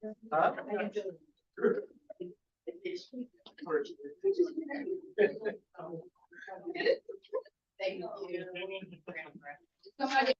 Huh? Thank you. Somebody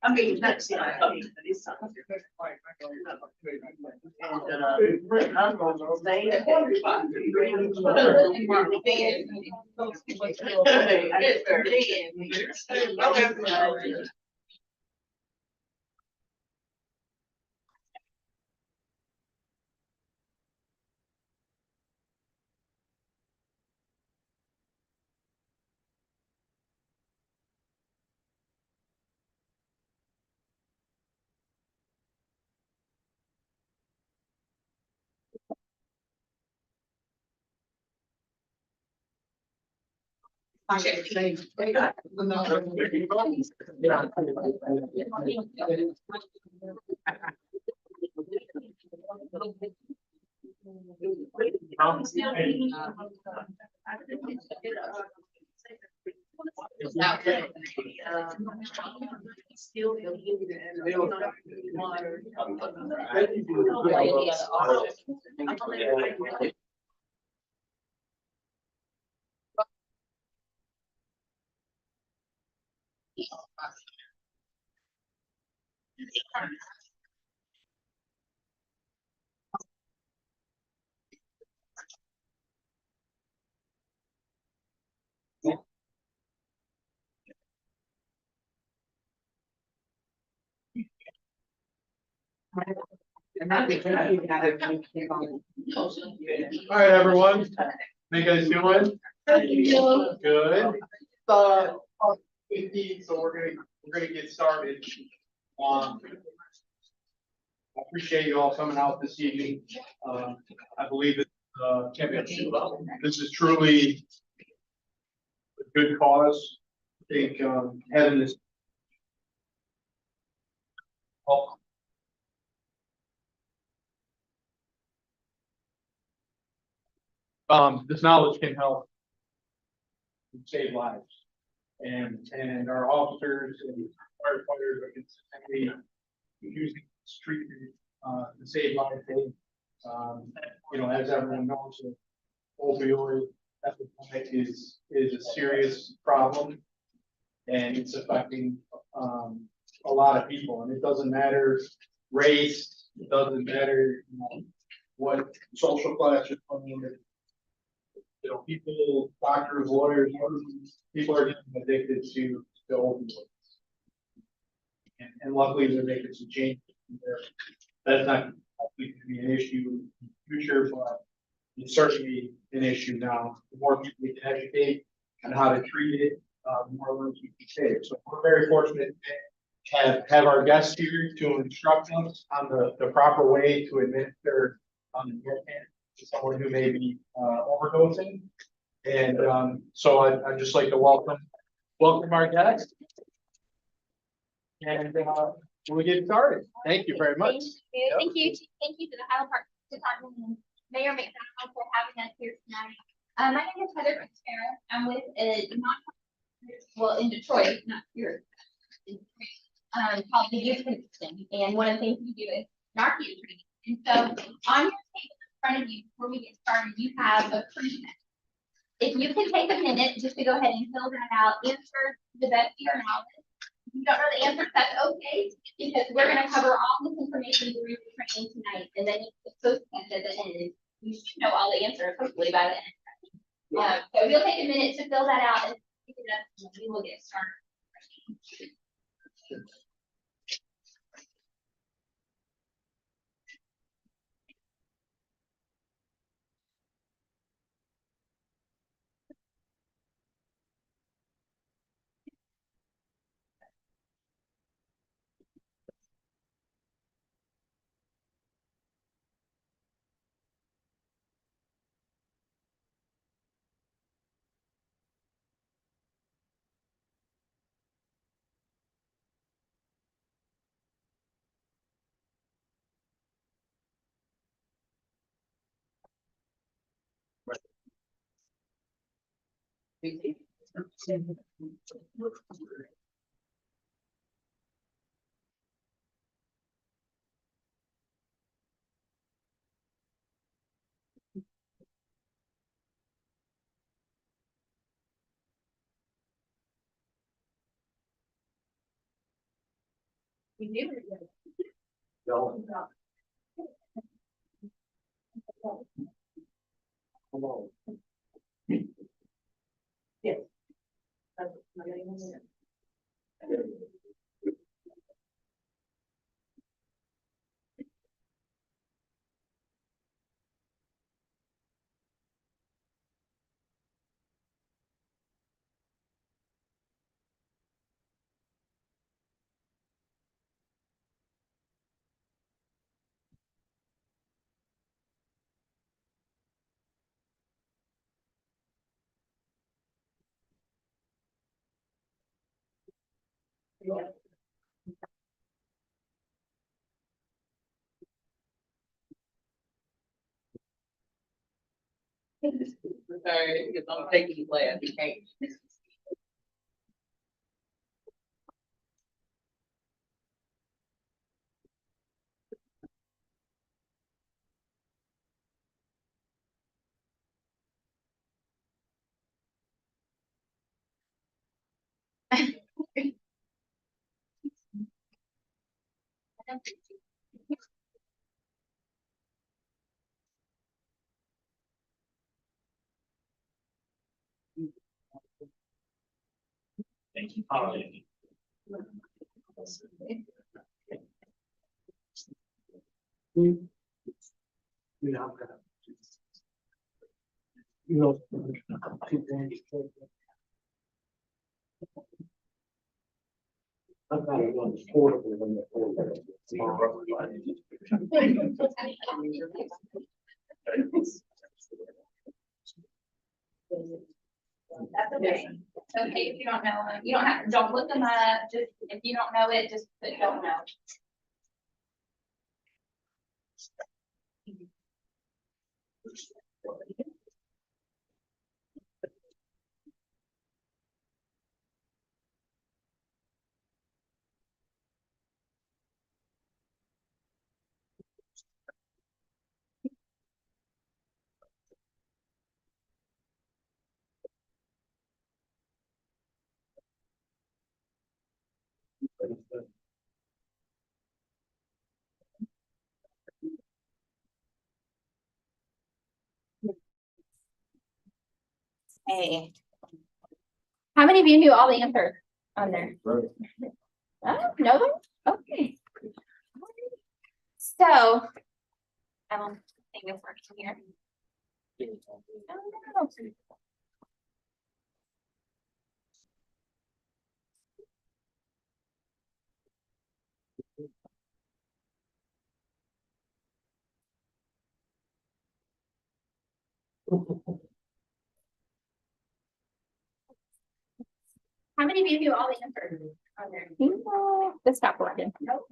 I mean, that's. All right, everyone. How you guys doing? Good. So we're gonna get started. I appreciate you all coming out this evening. I believe it. This is truly a good cause. I think having this. This knowledge can help save lives, and our officers and firefighters are consistently using this treatment to save lives. You know, as everyone knows, opioid epidemic is a serious problem, and it's affecting a lot of people. And it doesn't matter race, it doesn't matter, you know, what social class you're from. You know, people, doctors, lawyers, people are getting addicted to opioids. And luckily they're making some changes there. That's not likely to be an issue in the future, but it's certainly an issue now. The more people we can educate on how to treat it, the more lives we can save. So we're very fortunate to have our guests here to instruct us on the proper way to administer Narcan to someone who may be overdosing. And so I'd just like to welcome our guests. And we'll get started. Thank you very much. Thank you to the Highland Park Department and Mayor McDonald for having us here tonight. My name is Heather Fitzgerald. I'm with a well in Detroit, not here, in Detroit, called the Youth Connection. And one of the things we do is Narcan treatment. And so on your table in front of you, before we get started, you have a treatment. If you can take a minute just to go ahead and fill that out, answer to the best of your knowledge. If you don't know the answer, that's okay, because we're going to cover all this information during the training tonight, and then you post at the end. You should know all the answers hopefully by the end. So if you'll take a minute to fill that out, and we will get started. We do. Yes. Sorry, because I'm taking the class, you can't. Thank you. That's okay. It's okay if you don't know. You don't have, don't look them up. Just, if you don't know it, just put don't know. Hey. How many of you knew all the answers on there? Oh, know them? Okay. So, I don't think it's working here. Oh, no. How many of you knew all the answers on there? This stopped working. Nope.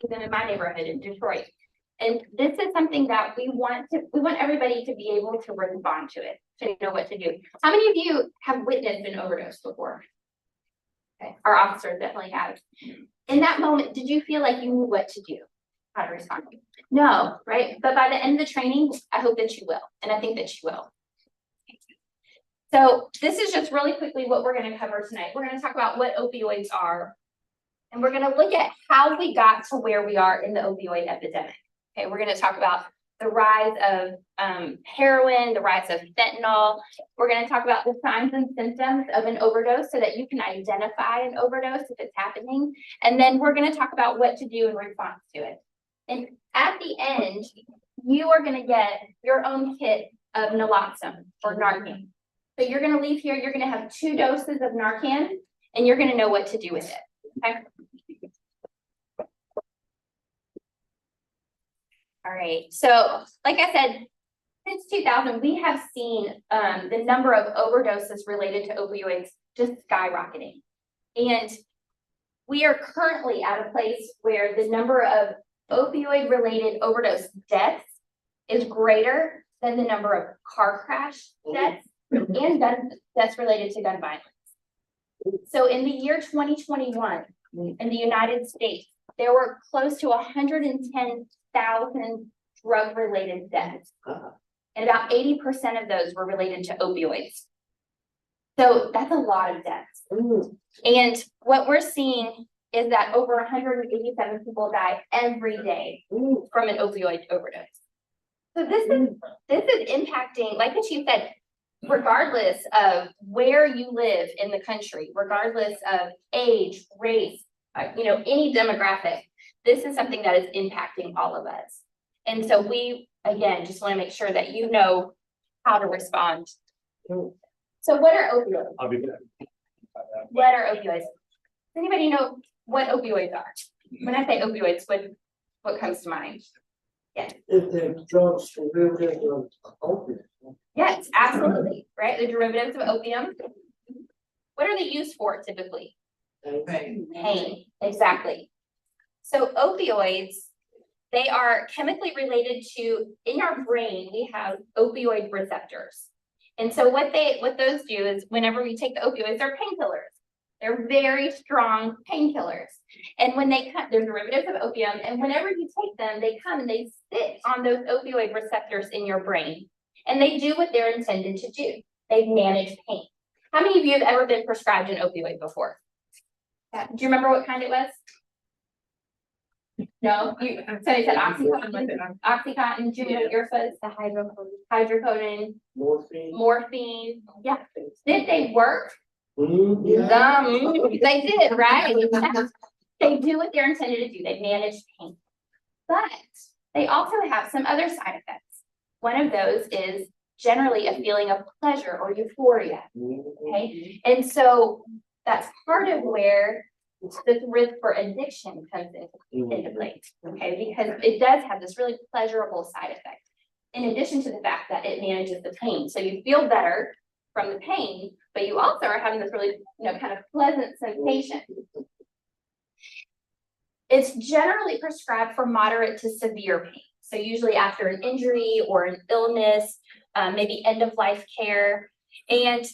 Them in my neighborhood in Detroit. And this is something that we want everybody to be able to respond to it, to know what to do. How many of you have witnessed an overdose before? Okay, our officers definitely have. In that moment, did you feel like you knew what to do? How to respond? No, right? But by the end of the training, I hope that you will. And I think that you will. So this is just really quickly what we're gonna cover tonight. We're gonna talk about what opioids are. And we're gonna look at how we got to where we are in the opioid epidemic. Okay, we're gonna talk about the rise of heroin, the rise of fentanyl. We're gonna talk about the signs and symptoms of an overdose so that you can identify an overdose if it's happening. And then we're gonna talk about what to do in response to it. And at the end, you are gonna get your own kit of naloxone or Narcan. So you're gonna leave here, you're gonna have 2 doses of Narcan, and you're gonna know what to do with it, okay? All right, so like I said, since 2000, we have seen the number of overdoses related to opioids just skyrocketing. And we are currently at a place where the number of opioid-related overdose deaths is greater than the number of car crash deaths and gun deaths related to gun violence. So in the year 2021, in the United States, there were close to 110,000 drug-related deaths. And about 80% of those were related to opioids. So that's a lot of deaths. And what we're seeing is that over 187 people die every day from an opioid overdose. So this is impacting, like the chief said, regardless of where you live in the country, regardless of age, race, any demographic, this is something that is impacting all of us. And so we, again, just want to make sure that you know how to respond. So what are opioids? I'll be back. What are opioids? Does anybody know what opioids are? When I say opioids, what comes to mind? If the drugs derivatives of opium. Yes, absolutely, right? The derivatives of opium. What are they used for typically? Pain, exactly. So opioids, they are chemically related to, in our brain, we have opioid receptors. And so what those do is whenever we take the opioids, they're painkillers. They're very strong painkillers. And when they come, they're derivatives of opium. And whenever you take them, they come and they sit on those opioid receptors in your brain. And they do what they're intended to do. They manage pain. How many of you have ever been prescribed an opioid before? Yeah. Do you remember what kind it was? No, somebody said Oxycontin, do you know what yours was? The hydrocodone, morphine, yeah. Did they work? They did, right? They do what they're intended to do. They manage pain. But they also have some other side effects. One of those is generally a feeling of pleasure or euphoria, okay? And so that's part of where this risk for addiction comes into play, okay? Because it does have this really pleasurable side effect, in addition to the fact that it manages the pain. So you feel better from the pain, but you also are having this really, kind of pleasant sensation. It's generally prescribed for moderate to severe pain. So usually after an injury or an illness, maybe end of life care. And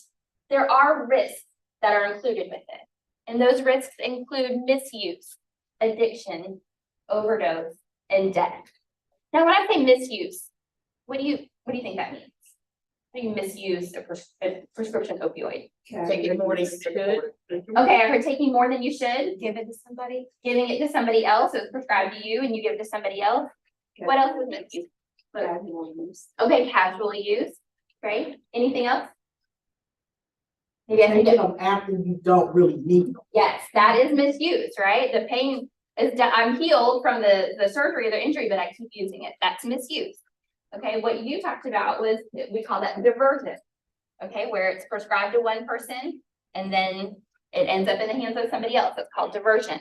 there are risks that are included with it. And those risks include misuse, addiction, overdose, and death. Now, when I say misuse, what do you think that means? How do you misuse a prescription opioid? Taking more than you should. Okay, I heard taking more than you should. Give it to somebody. Giving it to somebody else. So it's prescribed to you and you give it to somebody else. What else is misuse? Okay, casual use, right? Anything else? Maybe I think After you don't really need them. yes, that is misuse, right? The pain is done. I'm healed from the surgery or the injury, but I keep using it. That's misuse. Okay, what you talked about was, we call that diversion. Okay, where it's prescribed to one person and then it ends up in the hands of somebody else. It's called diversion.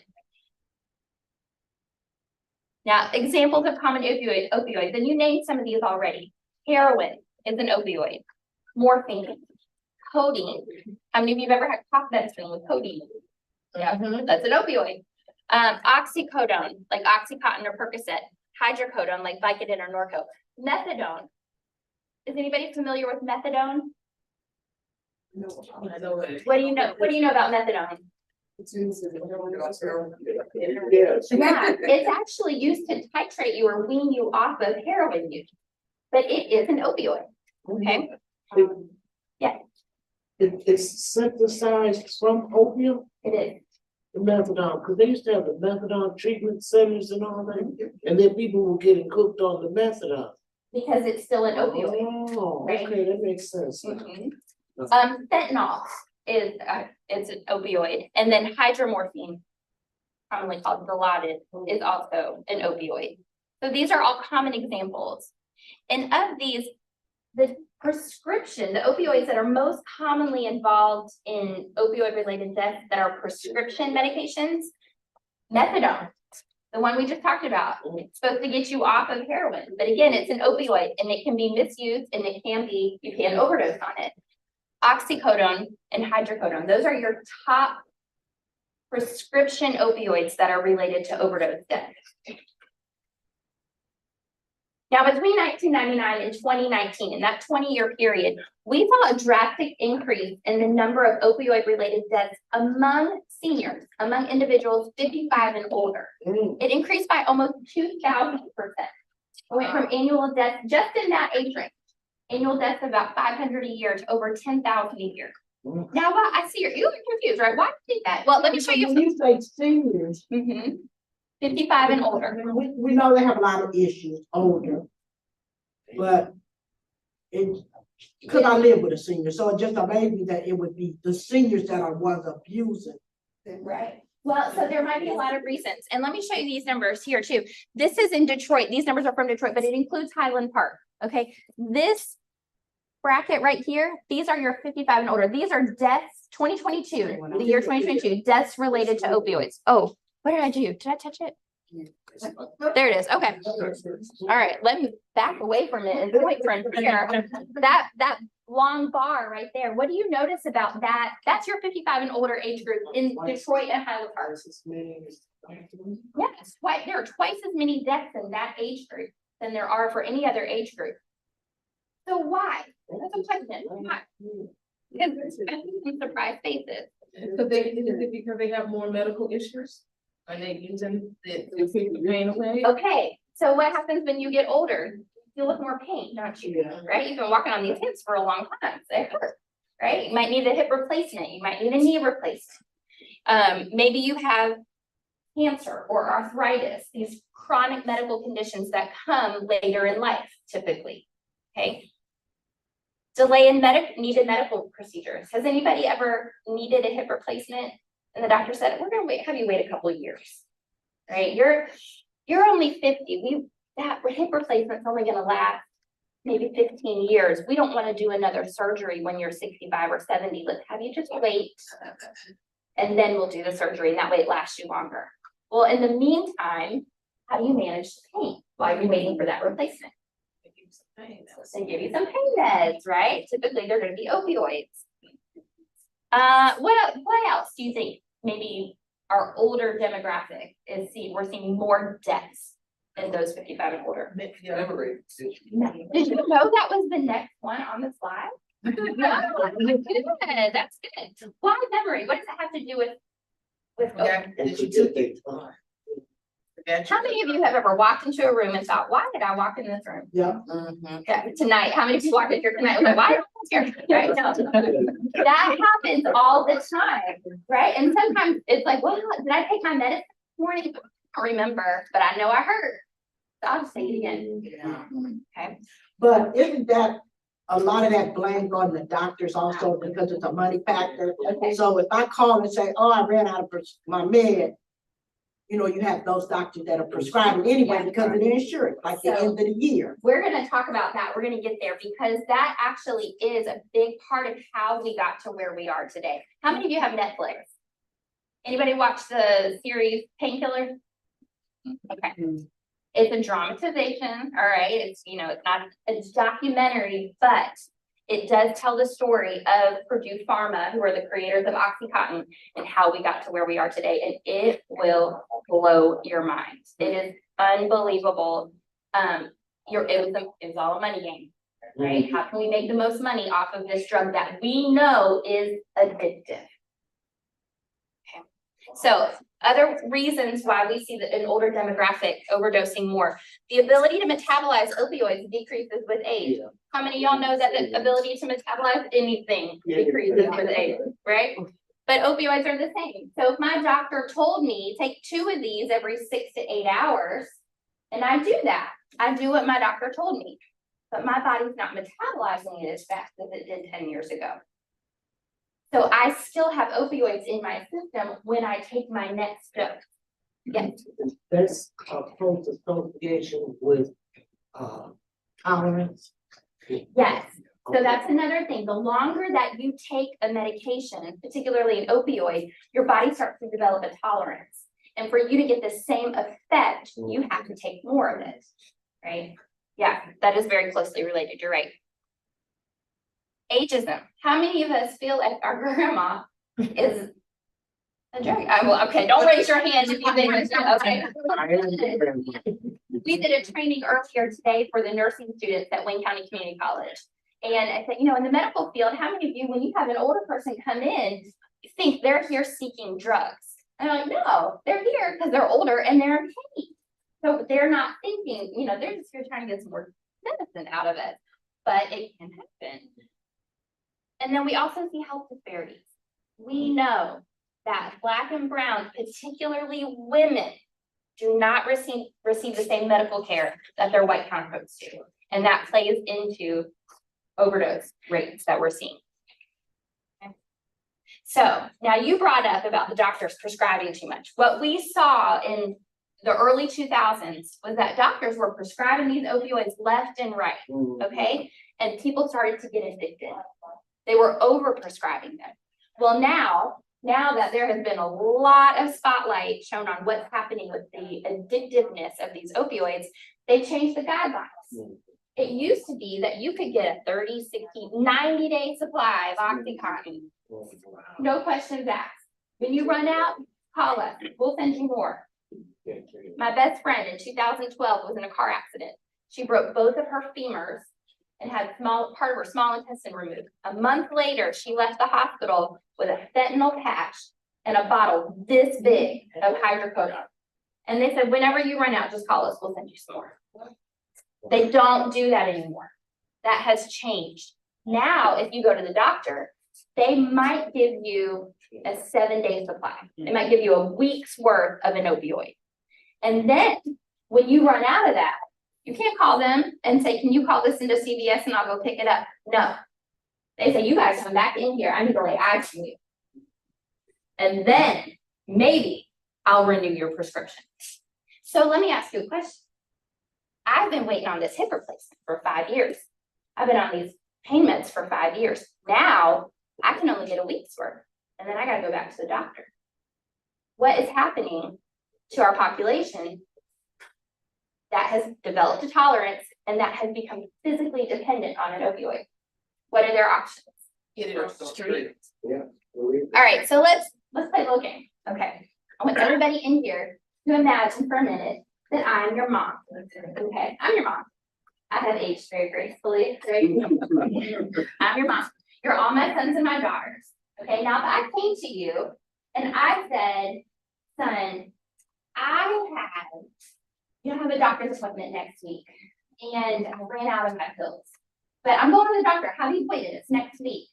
Now, examples of common opioids, and you named some of these already. Heroin is an opioid. Morphine, codeine. How many of you have ever had cough medicine with codeine? Yeah, that's an opioid. Oxycodone, like Oxycontin or Percocet. Hydrocodone, like Vicodin or Norco. Methadone. Is anybody familiar with methadone? What do you know? What do you know about methadone? Yeah, it's actually used to titrate you or wean you off of heroin use, but it is an opioid. Okay. Yeah. it's synthesized from opium, It is. the methadone, because they used to have the methadone treatment centers and all that, and then people were getting hooked on the methadone. Because it's still an opioid. Oh, right? okay, that makes sense. Mhm. Fentanyl is, it's an opioid, and then hydromorphine, commonly called Dilaudid, is also an opioid. So these are all common examples. And of these, the prescription, the opioids that are most commonly involved in opioid-related deaths that are prescription medications, methadone, the one we just talked about, it's supposed to get you off of heroin, but again, it's an opioid and it can be misused and you can overdose on it. Oxycodone and hydrocodone, those are your top prescription opioids that are related to overdose death. Now, between 1999 and 2019, in that 20-year period, we saw a drastic increase in the number of opioid-related deaths among seniors, among individuals 55 and older. It increased by almost 2,000%. It went from annual deaths just in that age range, annual deaths of about 500 a year to over 10,000 a year. Now, well, I see you're confused, right? Why do you think that? Well, let me show you. When you say seniors, 55 and older. we know they have a lot of issues, older. But it, because I live with a senior, so it just amazed me that it would be the seniors that are ones abusing. Right. Well, so there might be a lot of reasons. And let me show you these numbers here too. This is in Detroit. These numbers are from Detroit, but it includes Highland Park. Okay. This bracket right here, these are your 55 and older. These are deaths, 2022, the year 2022, deaths related to opioids. Oh, what did I do? Did I touch it? There it is. Okay. All right. Let me back away from it and point from here. That long bar right there. What do you notice about that? That's your 55 and older age group in Detroit and Highland Park. Yes, there are twice as many deaths in that age group than there are for any other age group. So why? That's a question. Why? Because there's some surprise faces. So is it because they have more medical issues? Are they using it to keep the pain away? Okay, so what happens when you get older? You look more pain, don't you? Right? You've been walking on these hips for a long time. So it hurts, right? You might need a hip replacement. You might need a knee replacement. Maybe you have cancer or arthritis, these chronic medical conditions that come later in life, typically. Okay. Delay in needed medical procedures. Has anybody ever needed a hip replacement? And the doctor said, we're gonna have you wait a couple of years, right? You're only 50. That hip replacement's only gonna last maybe 15 years. We don't want to do another surgery when you're 65 or 70. Let's have you just wait, and then we'll do the surgery, and that way it lasts you longer. Well, in the meantime, how do you manage the pain while you're waiting for that replacement? They give you some pain meds, right? Typically, they're going to be opioids. What else do you think? Maybe our older demographic is we're seeing more deaths in those 55 and older. Did you know that was the next one on the slide? Yeah, good. That's good. Why memory? What does it have to do with How many of you have ever walked into a room and thought, why did I walk in this room? Yeah. Yeah, tonight, how many people walked in here tonight? Like, why did I walk here? Right? No. That happens all the time, right? And sometimes it's like, well, did I take my medicine this morning? I don't remember, but I know I heard. So I'll just say it again. Yeah. Okay. But isn't that a lot of that blame on the doctors also because it's a money factor? Okay. So if I call and say, oh, I ran out of my med, you know, you have those doctors that are prescribing anyway because of the insurance, like the end of the year. We're going to talk about that. We're going to get there because that actually is a big part of how we got to where we are today. How many of you have Netflix? Anybody watch the series Painkiller? Okay. It's a dramatization, all right? It's, you know, it's not a documentary, but it does tell the story of Purdue Pharma, who are the creators of OxyContin, and how we got to where we are today. And it will blow your mind. It is unbelievable. It was all a money game, right? How can we make the most money off of this drug that we know is addictive? Okay. So other reasons why we see an older demographic overdosing more. The ability to metabolize opioids decreases with age. How many of y'all know that the ability to metabolize anything decreases with age, right? But opioids are the same. So if my doctor told me, take 2 of these every 6 to 8 hours, and I do that, I do what my doctor told me, but my body's not metabolizing it as fast as it did 10 years ago. So I still have opioids in my system when I take my next dose. Yes. That's a close association with, tolerance. Yes, so that's another thing. The longer that you take a medication, particularly an opioid, your body starts to develop a tolerance. And for you to get the same effect, you have to take more of it, right? Yeah, that is very closely related. You're right. Ageism. How many of us feel like our grandma is a drug? Well, okay, don't raise your hand if you think it's okay. We did a training earlier today for the nursing students at Wayne County Community College. And I said, you know, in the medical field, how many of you, when you have an older person come in, think they're here seeking drugs? And I'm like, no, they're here because they're older and they're in pain. So they're not thinking, you know, they're just here trying to get some more medicine out of it. But it can happen. And then we also see health disparities. We know that Black and brown, particularly women, do not receive the same medical care that their white counterparts do. And that plays into overdose rates that we're seeing. Okay. So now you brought up about the doctors prescribing too much. What we saw in the early 2000s was that doctors were prescribing these opioids left and right, okay? And people started to get addicted. They were over prescribing them. Well, now that there has been a lot of spotlight shown on what's happening with the addictiveness of these opioids, they changed the guidelines. It used to be that you could get a 30, 60, 90-day supply of OxyContin. No questions asked. When you run out, call us. We'll send you more. My best friend in 2012 was in a car accident. She broke both of her femurs and had part of her small intestine removed. A month later, she left the hospital with a fentanyl patch and a bottle this big of hydrocodone. And they said, whenever you run out, just call us. We'll send you some more. They don't do that anymore. That has changed. Now, if you go to the doctor, they might give you a 7-day supply. They might give you a week's worth of an opioid. And then when you run out of that, you can't call them and say, can you call this into CVS and I'll go pick it up? No. They say, you guys come back in here. I need to lay eyes on you. And then maybe I'll renew your prescription. So let me ask you a question. I've been waiting on this hip replacement for 5 years. I've been on these pain meds for 5 years. Now I can only get a week's worth. And then I got to go back to the doctor. What is happening to our population that has developed a tolerance and that has become physically dependent on an opioid? What are their options? Get it off the street. All right, so let's play a little game. Okay, I want everybody in here to imagine for a minute that I'm your mom. Okay, I'm your mom. I have aged very gracefully. Right? I'm your mom. You're all my sons and my daughters. Okay, now if I came to you and I said, son, you have a doctor's appointment next week and I ran out of my pills, but I'm going to the doctor. Have you waited? It's next week.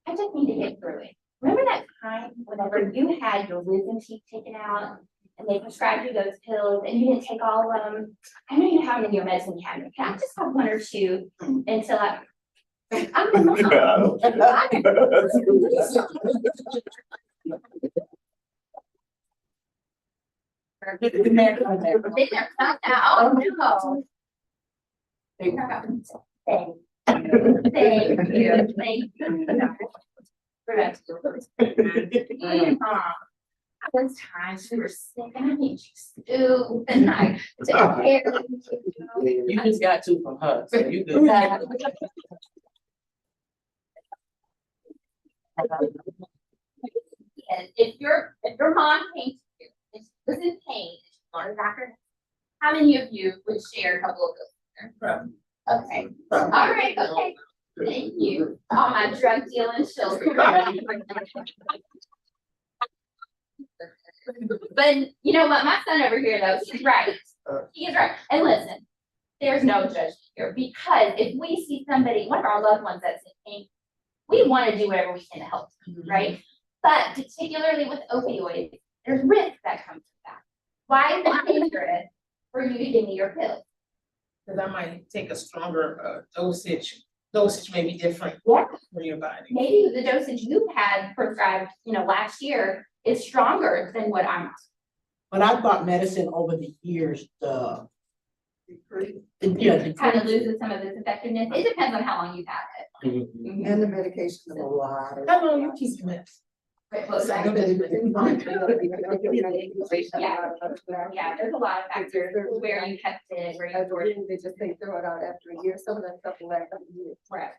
I just need to get through it. Remember that time whenever you had your wisdom teeth taken out and they prescribed you those pills and you didn't take all of them? I know you have them in your medicine cabinet. Can I just have 1 or 2 until I'm the mom. They never got that. Oh, no. Thank you. Thank you. This time she was sick and I need you to and I took care of you. You just got 2 from her, so you good. And if your mom came to you, and she was in pain, and she's on a doctor, how many of you would share a couple of those? Okay. All right. Okay. Thank you. All my drug dealing children. But you know what? My son over here, though, he's right. He is right. And listen, there's no judgment here, because if we see somebody, one of our loved ones that's in pain, we want to do whatever we can to help them, right? But particularly with opioids, there's risk that comes with that. Why is it dangerous for you to give me your pill? Cause I might take a stronger dosage. Dosage may be different Yeah. for your body. Maybe the dosage you had prescribed, last year is stronger than what I'm on. But I thought medicine over the years, Kind of loses some of its effectiveness. It depends on how long you've had it. Mhm. And the medication is a lot. How long you keep them? But close back. Yeah, there's a lot of factors, where you kept it, where you stored it. They just say throw it out after a year, some of that stuff will last a year. Right,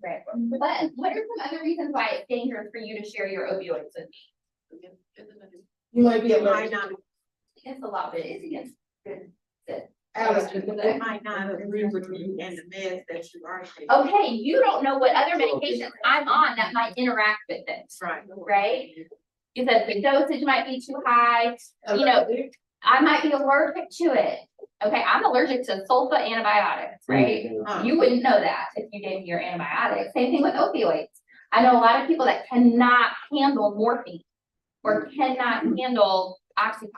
right. But what are some other reasons why it's dangerous for you to share your opioids with me? You might be It might allergic. not, It's a lot, but it's against good. Alice, it might not agree with you and the meds that you are taking. Okay, you don't know what other medications I'm on that might interact with this, Right. right? You said the dosage might be too high, I might be allergic to it. Okay, I'm allergic to sulfa antibiotics, right? You wouldn't know that if you gave me your antibiotics. Same thing with opioids. I know a lot of people that cannot handle morphine or cannot handle oxycontin,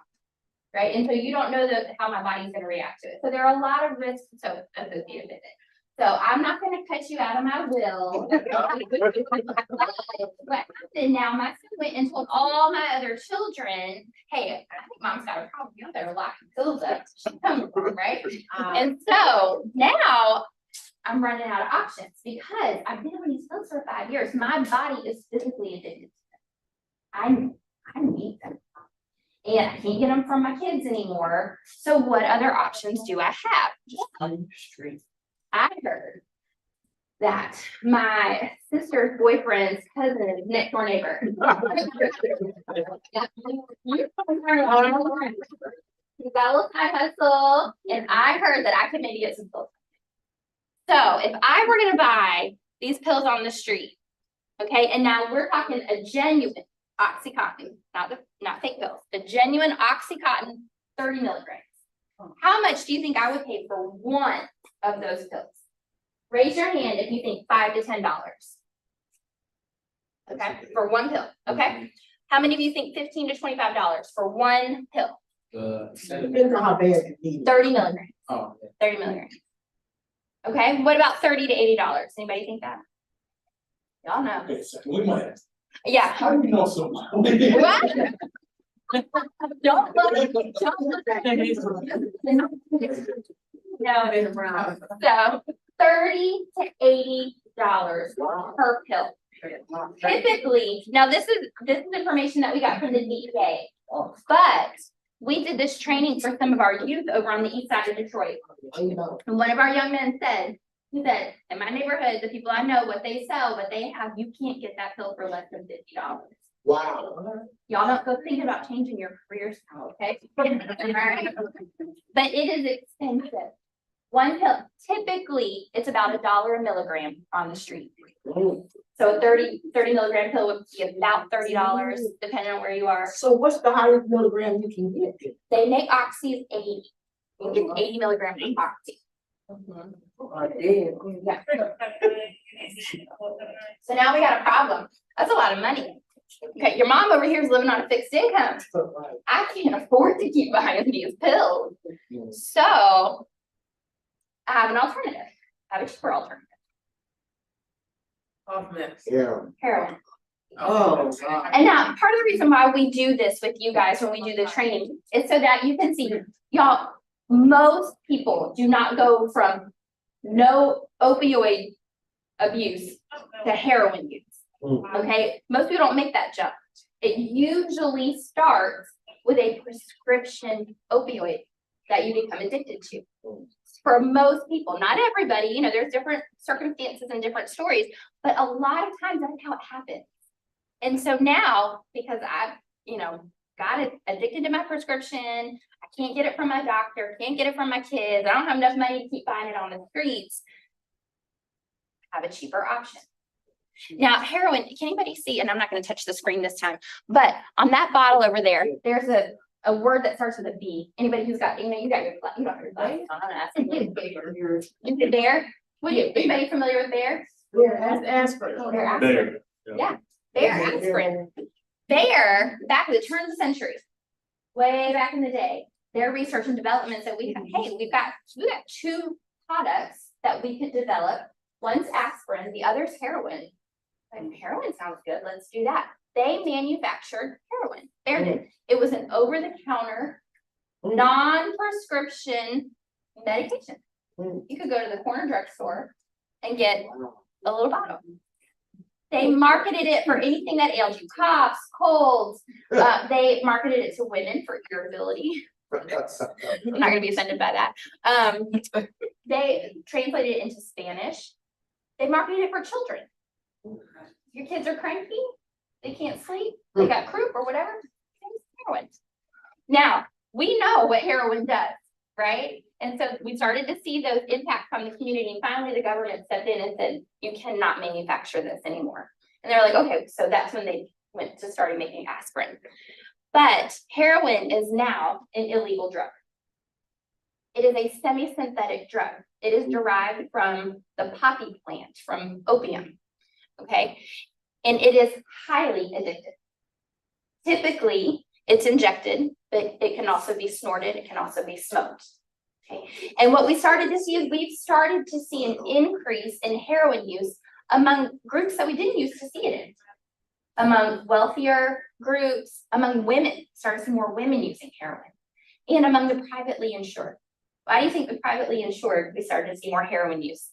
right? And so you don't know how my body's going to react to it. So there are a lot of risks associated with it. So I'm not going to cut you out of my will. What happened now, my son went and told all my other children, hey, I think mom's got a problem. You better lock the pills up. She's coming from, right? And so now I'm running out of options because I've been on these pills for 5 years. My body is physically addicted to them. I need them. And I can't get them from my kids anymore. So what other options do I have? Just on the street. I heard that my sister's boyfriend's cousin's next door neighbor. He's got a little side hustle, and I heard that I could maybe get some pills. So if I were gonna buy these pills on the street, okay, and now we're talking a genuine Oxycontin, not fake pills, a genuine Oxycontin, 30 milligrams. How much do you think I would pay for one of those pills? Raise your hand if you think $5 to $10. Okay, for one pill. Okay, how many of you think $15 to $25 for one pill? Depends on how bad you need it. 30 milligrams. Oh, 30 milligrams. Okay, what about $30 to $80? Anybody think that? Y'all know. we might. Yeah. How do you know so much? What? Don't look at me. No, so $30 to $80 per pill. Typically, now this is information that we got from the DEA, but we did this training for some of our youth over on the east side of Detroit. And one of our young men said, he said, in my neighborhood, the people I know, what they sell, what they have, you can't get that pill for less than $50. Wow. Y'all don't go thinking about changing your careers now, okay? Alright. But it is expensive. One pill, typically, it's about $1 a milligram on the street. So a 30 milligram pill would be about $30, depending on where you are. So what's the highest milligram you can get? They make oxys 80. You get 80 milligrams of oxy. Yeah. So now we got a problem. That's a lot of money. Okay, your mom over here is living on a fixed income. I can't afford to keep buying these pills. So I have an alternative. I have a cheaper alternative. Yeah. Heroin. Oh, And now part of the reason why we do this with you guys when we do the training is so that you can see, y'all, most people do not go from no opioid abuse to heroin use. Okay, most people don't make that jump. It usually starts with a prescription opioid that you become addicted to. For most people, not everybody, there's different circumstances and different stories, but a lot of times that's how it happens. And so now, because I've, got it addicted to my prescription, I can't get it from my doctor, can't get it from my kids, I don't have enough money to keep buying it on the streets, I have a cheaper option. Now, heroin, can anybody see, and I'm not going to touch the screen this time, but on that bottle over there, there's a a word that starts with a B. Anybody who's got, you got your, you got your glasses on, I'm asking you. Is it bear? Anybody familiar with bear? That's aspirin. Bear aspirin. Yeah, bear aspirin. Bear, back at the turn of the century, way back in the day, their research and development said we have, hey, we've got two products that we could develop. One's aspirin, the other's heroin. And heroin sounds good, let's do that. They manufactured heroin. Bear did. It was an over-the-counter, non-prescription medication. You could go to the corner drugstore and get a little bottle. They marketed it for anything that ailed you, coughs, colds. They marketed it to women for irritability. I'm not gonna be offended by that. They translated it into Spanish. They marketed it for children. Your kids are cranky, they can't sleep, they got croup or whatever, it's heroin. Now, we know what heroin does, right? And so we started to see those impacts on the community, and finally the government stepped in and said, you cannot manufacture this anymore. And they're like, okay, so that's when they went to start making aspirin. But heroin is now an illegal drug. It is a semi-synthetic drug. It is derived from the poppy plant, from opium, okay? And it is highly addictive. Typically, it's injected, but it can also be snorted, it can also be smoked. Okay. And what we started to see is we've started to see an increase in heroin use among groups that we didn't used to see it in. Among wealthier groups, among women, started to see more women using heroin, and among the privately insured. Why do you think the privately insured, we started to see more heroin use?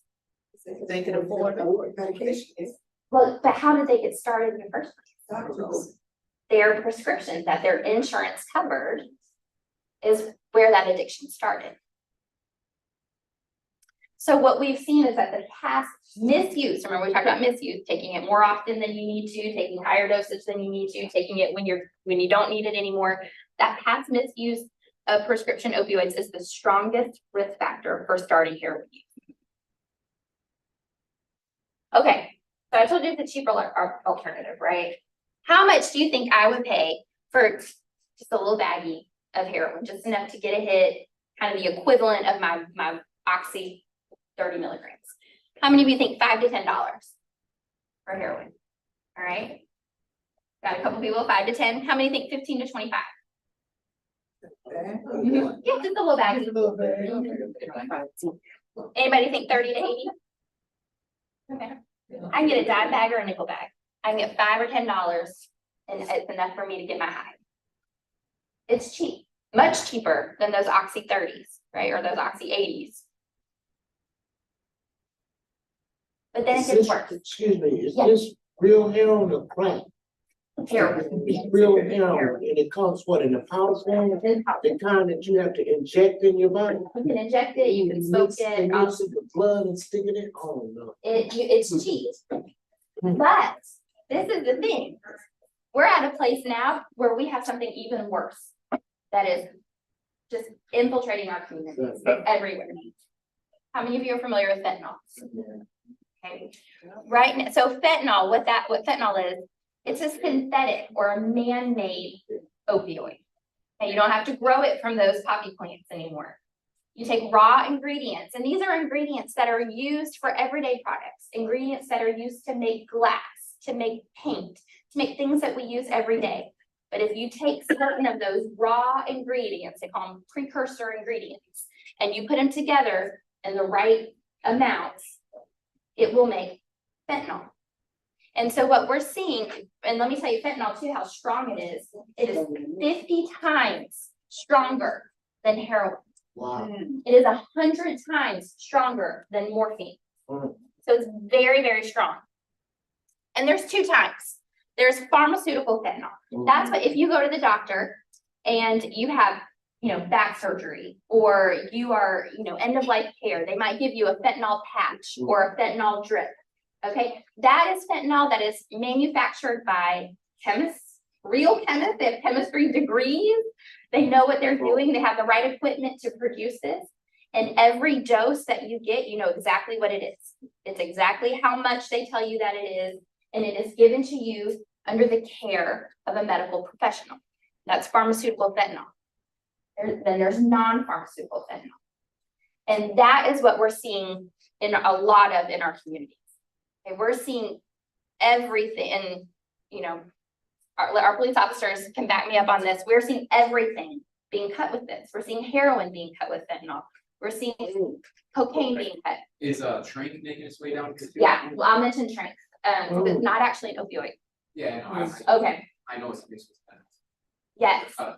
They can afford medication. Well, but how did they get started in the first place? Their prescription that their insurance covered is where that addiction started. So what we've seen is that the past misuse, remember we talked about misuse, taking it more often than you need to, taking higher dosage than you need to, taking it when you don't need it anymore. That past misuse of prescription opioids is the strongest risk factor for starting heroin use. Okay, so I told you it's a cheaper alternative, right? How much do you think I would pay for just a little baggie of heroin, just enough to get a hit, kind of the equivalent of my Oxy 30 milligrams? How many of you think $5 to $10 for heroin? All right, got a couple people, 5 to 10. How many think 15 to 25? Yeah, just a little baggie. Anybody think 30 to 80? Okay, I can get a dime bag or a nickel bag. I can get $5 or $10, and it's enough for me to get my high. It's cheap, much cheaper than those Oxy 30s, right? Or those Oxy 80s. But then it gets worse. Excuse me, is this real heroin or crack? Heroin. It's real heroin, and it comes what, in a powder form? The kind that you have to inject in your body? You can inject it, you can smoke it. Mix it with blood and stick it in? Oh, no. It's cheap. But this is the thing. We're at a place now where we have something even worse that is just infiltrating our communities everywhere. How many of you are familiar with fentanyl? Okay. Right now, so fentanyl, what fentanyl is, it's a synthetic or a man-made opioid. Okay, you don't have to grow it from those poppy plants anymore. You take raw ingredients, and these are ingredients that are used for everyday products, ingredients that are used to make glass, to make paint, to make things that we use every day. But if you take certain of those raw ingredients, they call them precursor ingredients, and you put them together in the right amounts, it will make fentanyl. And so what we're seeing, and let me tell you fentanyl too, how strong it is 50 times stronger than heroin. Wow. It is 100 times stronger than morphine. So it's very, very strong. And there's two types. There's pharmaceutical fentanyl. That's what, if you go to the doctor and you have, back surgery, or you are, end of life care, they might give you a fentanyl patch or a fentanyl drip. Okay, that is fentanyl that is manufactured by chemists, real chemists. They have chemistry degrees. They know what they're doing. They have the right equipment to produce this. And every dose that you get, you know exactly what it is. It's exactly how much they tell you that it is. And it is given to you under the care of a medical professional. That's pharmaceutical fentanyl. Then there's non-pharmaceutical fentanyl. And that is what we're seeing in a lot of in our communities. Okay, we're seeing everything, and you know, our police officers can back me up on this. We're seeing everything being cut with this. We're seeing heroin being cut with fentanyl. We're seeing cocaine being cut. Is Trank making its way down here too? Yeah, well, I'll mention Trank, because it's not actually an opioid. Yeah, no, Okay, I know it's mixed with that. yes. Uh,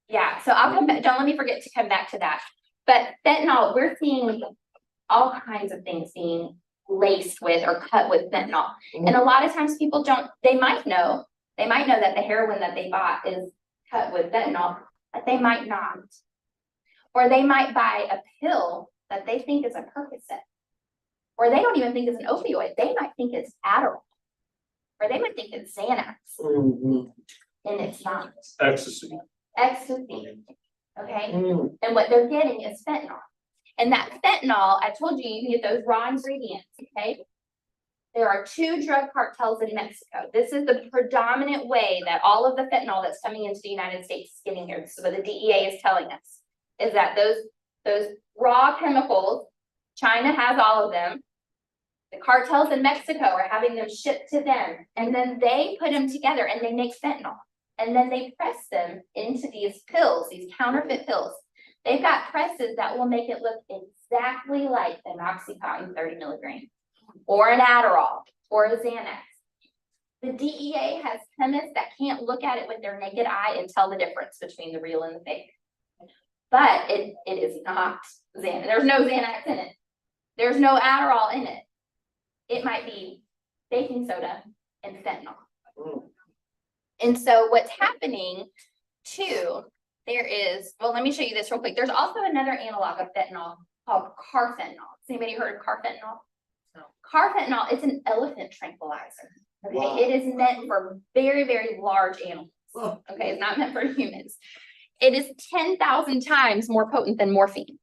Yeah, so I'll come back, don't let me forget to come back to that. But fentanyl, we're seeing all kinds of things being laced with or cut with fentanyl. And a lot of times people they might know that the heroin that they bought is cut with fentanyl, but they might not. Or they might buy a pill that they think is a Percocet. Or they don't even think it's an opioid. They might think it's Adderall. Or they might think it's Xanax. Mhm. And it's not. Ecstasy. Ecstasy. Okay, and what they're getting is fentanyl. And that fentanyl, I told you, you can get those raw ingredients, okay? There are 2 drug cartels in Mexico. This is the predominant way that all of the fentanyl that's coming into the United States is getting here. This is what the DEA is telling us, is that those raw chemicals, China has all of them. The cartels in Mexico are having them shipped to them, and then they put them together and they make fentanyl. And then they press them into these pills, these counterfeit pills. They've got presses that will make it look exactly like an Oxycontin 30 milligram, or an Adderall, or a Xanax. The DEA has chemists that can't look at it with their naked eye and tell the difference between the real and the fake. But it is not Xanax. There's no Xanax in it. There's no Adderall in it. It might be baking soda and fentanyl. And so what's happening too, well, let me show you this real quick. There's also another analog of fentanyl called carfentanil. Has anybody heard of carfentanil? No. Carfentanil is an elephant tranquilizer. Okay, Wow. It is meant for very, very large animals. Okay, it's not meant for humans. It is 10,000 times more potent than morphine.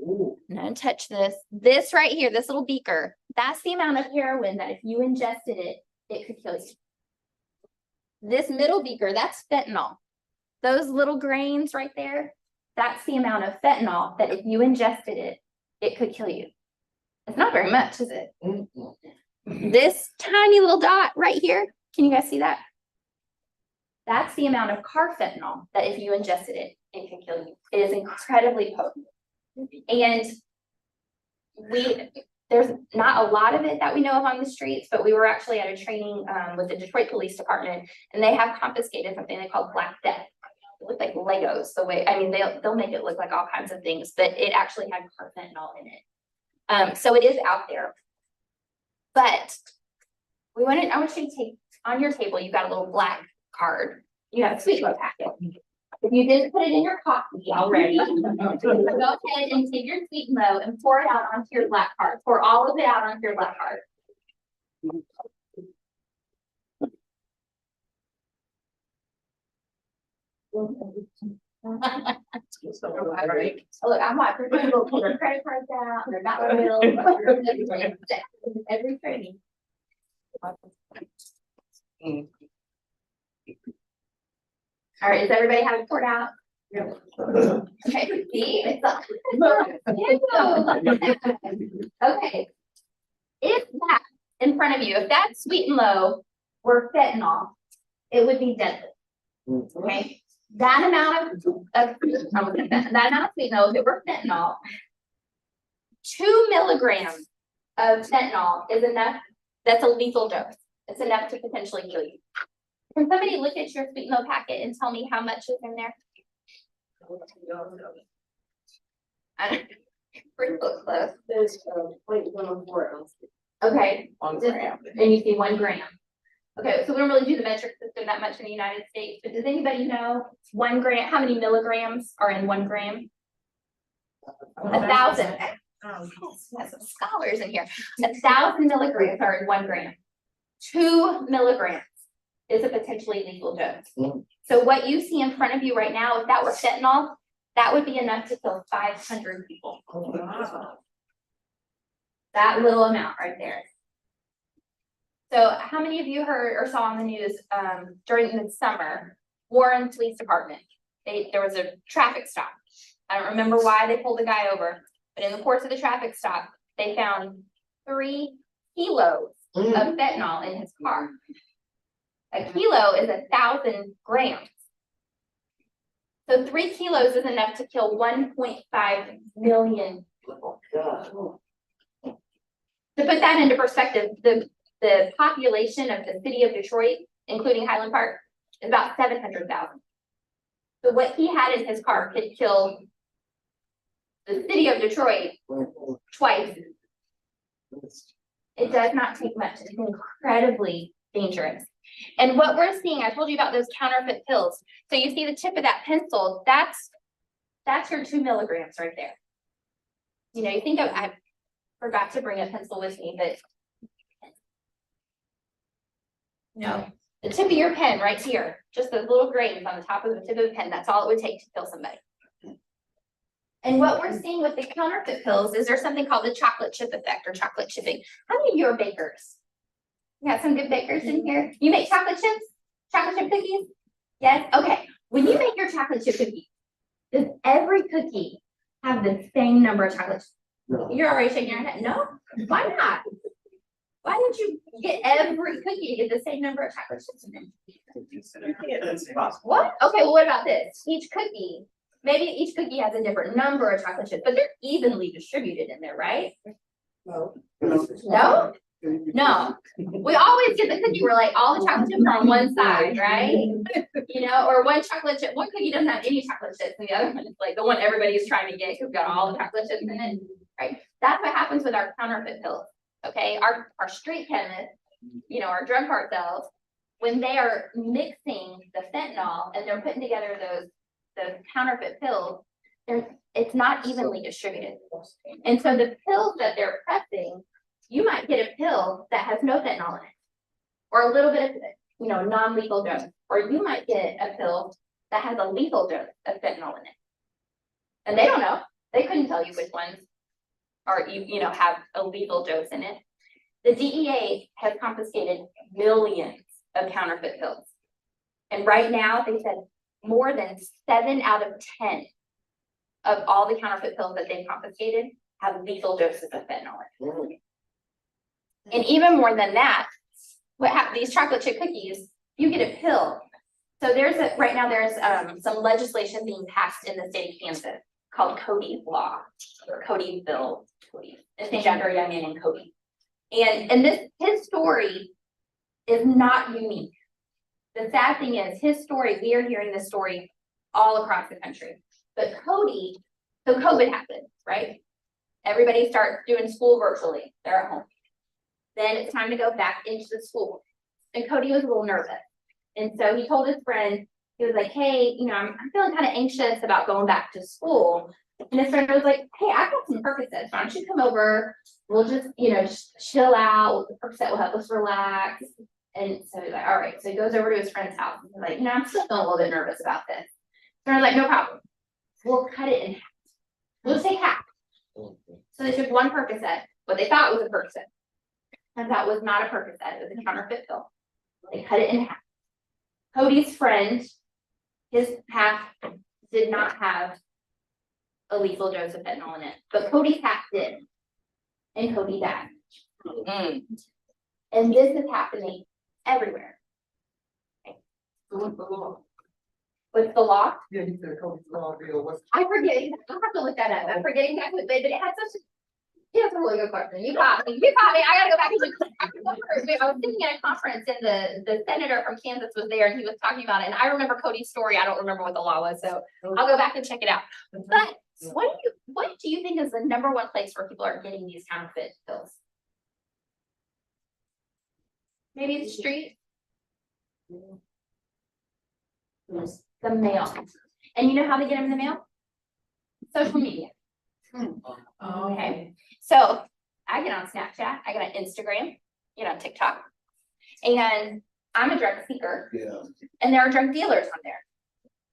Ooh. I'm gonna touch this. This right here, this little beaker, that's the amount of heroin that if you ingested it, it could kill you. This middle beaker, that's fentanyl. Those little grains right there, that's the amount of fentanyl that if you ingested it, it could kill you. It's not very much, is it? This tiny little dot right here, can you guys see that? That's the amount of carfentanil that if you ingested it, it could kill you. It is incredibly potent. And there's not a lot of it that we know of on the streets, but we were actually at a training with the Detroit Police Department, and they have confiscated something they call Black Death. It looked like Legos, they'll make it look like all kinds of things, but it actually had carfentanil in it. So it is out there. But I want you to take, on your table, you've got a little black card. You have a sweet low packet. If you didn't put it in your coffee already, go ahead and take your sweet and low and pour it out onto your black card. Pour all of it out onto your black card. Look, I'm not for people to pull their credit cards out, they're not real. Every training. All right, does everybody have it poured out? Yeah. Okay, see, it's up. Okay. If that in front of you, if that sweet and low were fentanyl, it would be deadly. Okay, that amount of sweet and low, if it were fentanyl, 2 milligrams of fentanyl is enough. That's a lethal dose. It's enough to potentially kill you. Can somebody look at your sweet and low packet and tell me how much is in there? Pretty close. There's 0.14 ounces. Okay, 1 gram. and you see 1 gram. Okay, so we don't really do the metric system that much in the United States, but does anybody know 1 gram, how many milligrams are in 1 gram? 1,000. Yes, we have some scholars in here. 1,000 milligrams are in 1 gram. 2 milligrams is a potentially lethal dose. So what you see in front of you right now, if that were fentanyl, that would be enough to kill 500 people. That little amount right there. So how many of you heard or saw on the news during the summer, Warren Police Department there was a traffic stop. I don't remember why they pulled the guy over, but in the course of the traffic stop, they found 3 kilos of fentanyl in his car. A kilo is 1,000 grams. So 3 kilos is enough to kill 1.5 million people. To put that into perspective, the population of the city of Detroit, including Highland Park, is about 700,000. So what he had in his car could kill the city of Detroit twice. It does not take much. It's incredibly dangerous. And what we're seeing, I told you about those counterfeit pills. So you see the tip of that pencil, that's your 2 milligrams right there. You know, you think I forgot to bring a pencil with me, but no, the tip of your pen right here, just those little grains on the top of the tip of the pen, that's all it would take to kill somebody. And what we're seeing with the counterfeit pills is there's something called the chocolate chip effect or chocolate chipping. How many of you are bakers? We got some good bakers in here. You make chocolate chips? Chocolate chip cookies? Yes? Okay. When you make your chocolate chip cookies, does every cookie have the same number of chocolate chips? No. You're already shaking your head. No? Why not? Why didn't you get every cookie to get the same number of chocolate chips in it? What? Okay, well, what about this? Each cookie, maybe each cookie has a different number of chocolate chips, but they're evenly distributed in there, right? No. No? No. We always get the cookie where like all the chocolate chips are on one side, right? You know, or one chocolate chip, one cookie doesn't have any chocolate chips, and the other one is like the one everybody's trying to get who's got all the chocolate chips in it, right? That's what happens with our counterfeit pills. Okay, our street chemists, you know, our drug cartels, when they are mixing the fentanyl and they're putting together those counterfeit pills, it's not evenly distributed. And so the pills that they're pressing, you might get a pill that has no fentanyl in it, or a little bit of, you know, non-lethal dose, or you might get a pill that has a lethal dose of fentanyl in it. And they don't know. They couldn't tell you which ones are, you know, have a lethal dose in it. The DEA has confiscated millions of counterfeit pills. And right now, they said more than 7 out of 10 of all the counterfeit pills that they've confiscated have lethal doses of fentanyl in it. And even more than that, these chocolate chip cookies, you get a pill. So right now there's some legislation being passed in the state of Kansas called Cody's Law, or Cody Bill, Cody. It's named after a young man named Cody. And his story is not unique. The sad thing is his story, we are hearing this story all across the country. But Cody, so COVID happened, right? Everybody starts doing school virtually. They're at home. Then it's time to go back into the school. And Cody was a little nervous. And so he told his friend, he was like, hey, you know, I'm feeling kind of anxious about going back to school. And his friend was like, hey, I've got some Percocets. Why don't you come over? We'll just, you know, just chill out. The Percocet will help us relax. And so he's like, all right. So he goes over to his friend's house. And he's like, you know, I'm still feeling a little bit nervous about this. So I was like, no problem. We'll cut it in half. We'll say half. So they took one Percocet, what they thought was a Percocet. And that was not a Percocet. It was a counterfeit pill. They cut it in half. Cody's friend, his half did not have a lethal dose of fentanyl in it, but Cody's half did. And Cody died. And this is happening everywhere. Okay. What's the law? What's the law? Yeah, he said Cody's law deal. I forget. I'll have to look that up. I forget exactly, but it had such a. Yeah, that's a really good question. You caught me. I gotta go back and look. I was sitting at a conference and the senator from Kansas was there and he was talking about it. And I remember Cody's story. I don't remember what the law was, so I'll go back and check it out. But what do you think is the #1 place where people are getting these counterfeit pills? Maybe the street? The mail. And you know how they get them in the mail? Social media. Okay. So I get on Snapchat, I get on Instagram, get on TikTok, and I'm a drug seeker. Yeah. And there are drug dealers on there.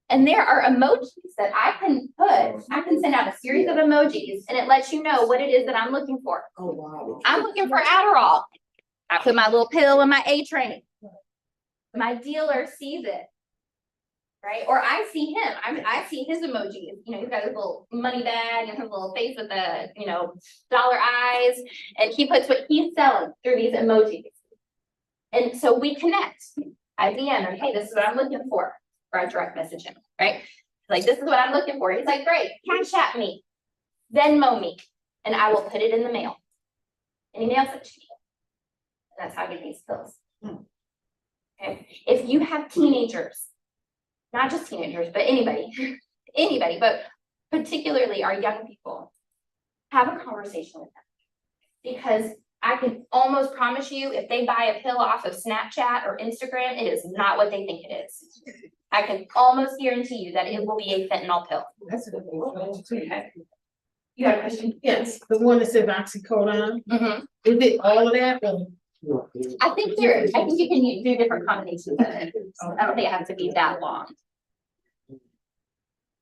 And there are emojis that I can send out a series of emojis and it lets you know what it is that I'm looking for. Oh, wow. I'm looking for Adderall. I put my little pill in my A train. My dealer sees it. right? Or I see him, I see his emojis, you know, he's got his little money bag and his little face with the, you know, dollar eyes, and he puts what he's selling through these emojis. And so we connect. I DM him, hey, this is what I'm looking for, or I direct message him, right? Like, this is what I'm looking for. He's like, great, Cash App me, Venmo me, and I will put it in the mail. And he mails it to me. And that's how I get these pills. Okay, if you have teenagers, not just teenagers, but anybody, anybody, but particularly our young people, have a conversation with them. Because I can almost promise you, if they buy a pill off of Snapchat or Instagram, it is not what they think it is. I can almost guarantee you that it will be a fentanyl pill. That's a good one. Okay. You have a question? Yes, the one that says oxycodone, Mhm. is it all of that? Or- I think you can do different combinations of it. I don't think it has to be that long.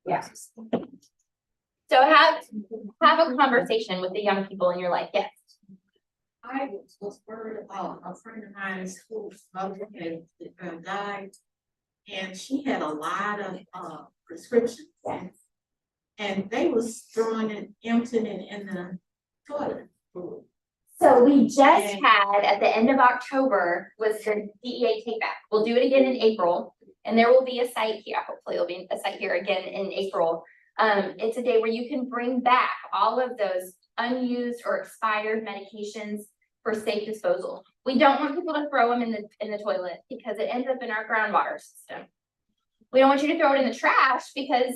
Yes. So have a conversation with the young people in your life, yes. I was heard, a friend of mine whose mother had died. And she had a lot of prescriptions. And they was throwing it, emptying it in the toilet. So we just had, at the end of October, was the DEA take back. We'll do it again in April. And there will be a site here, hopefully there'll be a site here again in April. It's a day where you can bring back all of those unused or expired medications for safe disposal. We don't want people to throw them in the toilet because it ends up in our groundwater system. We don't want you to throw it in the trash because,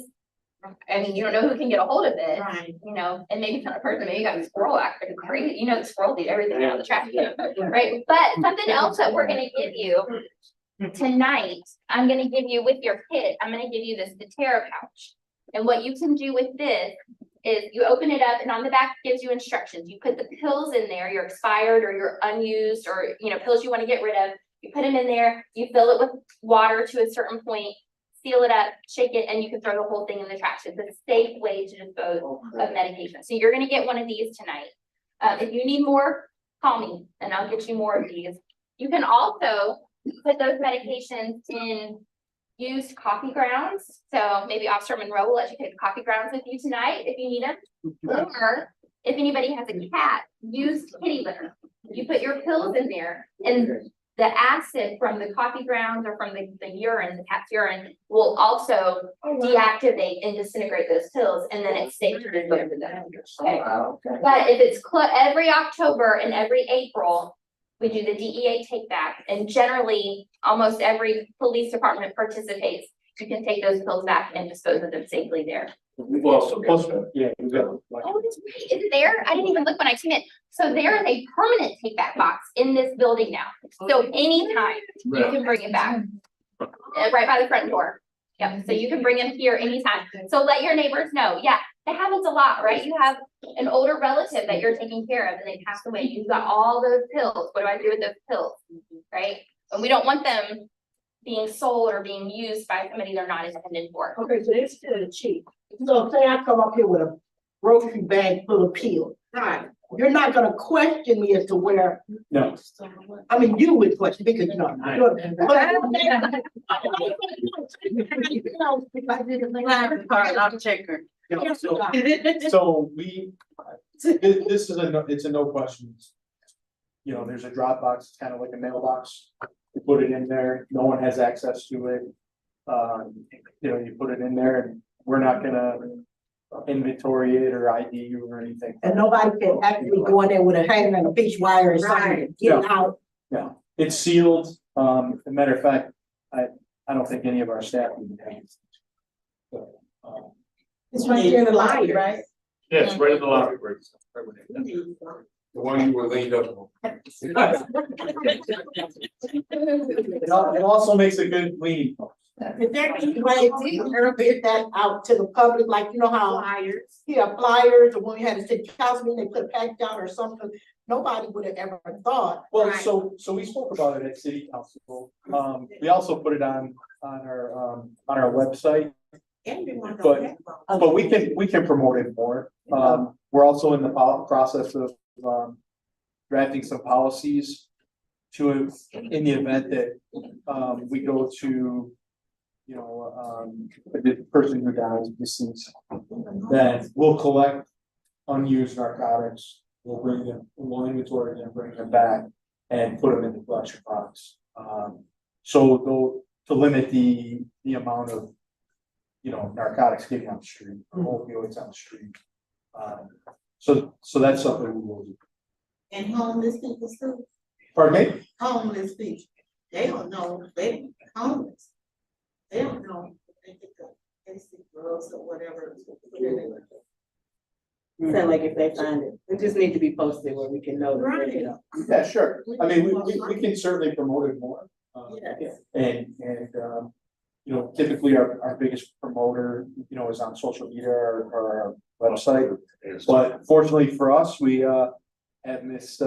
I mean, you don't know who can get a hold of it. Right. You know, and maybe it's not a person, maybe you got a squirrel after the crazy, you know, the squirrels eat everything out of the trash, right? But something else that we're gonna give you tonight, I'm gonna give you with your kit, I'm gonna give you this Terra pouch. And what you can do with this is you open it up and on the back gives you instructions. You put the pills in there, your expired or your unused or, you know, pills you want to get rid of. You put them in there, you fill it with water to a certain point, seal it up, shake it, and you can throw the whole thing in the trash. It's a safe way to dispose of medication. So you're gonna get one of these tonight. If you need more, call me and I'll get you more of these. You can also put those medications in used coffee grounds. So maybe Officer Monroe will let you take the coffee grounds with you tonight if you need them. Or if anybody has a cat, used kitty litter. You put your pills in there and the acid from the coffee grounds or from the urine, the cat's urine, will also deactivate and disintegrate those pills, and then it's safe to dispose of them. Okay. But if it's every October and every April, we do the DEA take back, and generally, almost every police department participates. You can take those pills back and dispose of them safely there. Well, supposed to, yeah, we got. Oh, that's great. Is it there? I didn't even look when I came in. So there is a permanent take back box in this building now. So anytime you can bring it back. Right by the front door. Yep, so you can bring them here anytime. So let your neighbors know. Yeah, that happens a lot, right? You have an older relative that you're taking care of and they passed away. You've got all those pills. What do I do with those pills? Right? And we don't want them being sold or being used by somebody they're not intended for. Okay, so they're still cheap. So say I come up here with a grocery bag full of pills. Right. You're not gonna question me as to where, No. I mean, you would question because you know. I'll check her. Yeah, so we, this is it's a no questions. You know, there's a Dropbox, it's kind of like a mailbox. You put it in there, no one has access to it. You know, you put it in there and we're not gonna inventory it or ID you or anything. And nobody can actually go in there with a hanger and a fish wire or something, get it out. Yeah, it's sealed. As a matter of fact, I don't think any of our staff even have it. So, It's right there in the library, right? yeah, it's right in the lobby. The one you were laid up on. It also makes a good cleaning. Is there any way to get that out to the public, like, you know how, Flyers. yeah, flyers, or when we had a city council meeting, they put a pack down or something, nobody would have ever thought. Well, Right. so we spoke about it at city council. We also put it on our website, Everyone. But- don't have one. but we can promote it more. We're also in the process of drafting some policies to, in the event that we go to the person who dies deceased, then we'll collect unused narcotics, we'll bring them, we'll inventory them, bring them back and put them in the collection box. So though, to limit the amount of, narcotics getting on the street, or opioids on the street. So that's something we will do. And homeless people too, Pardon me? homeless people, they don't know, they homeless. They don't know, if they get the basic drugs or whatever. Sound like if they find it just need to be posted where we can know. Right. Yeah, sure. I mean, we can certainly promote it more. Yes. And, typically our biggest promoter, is on social media or our website. But fortunately for us, we, have Miss,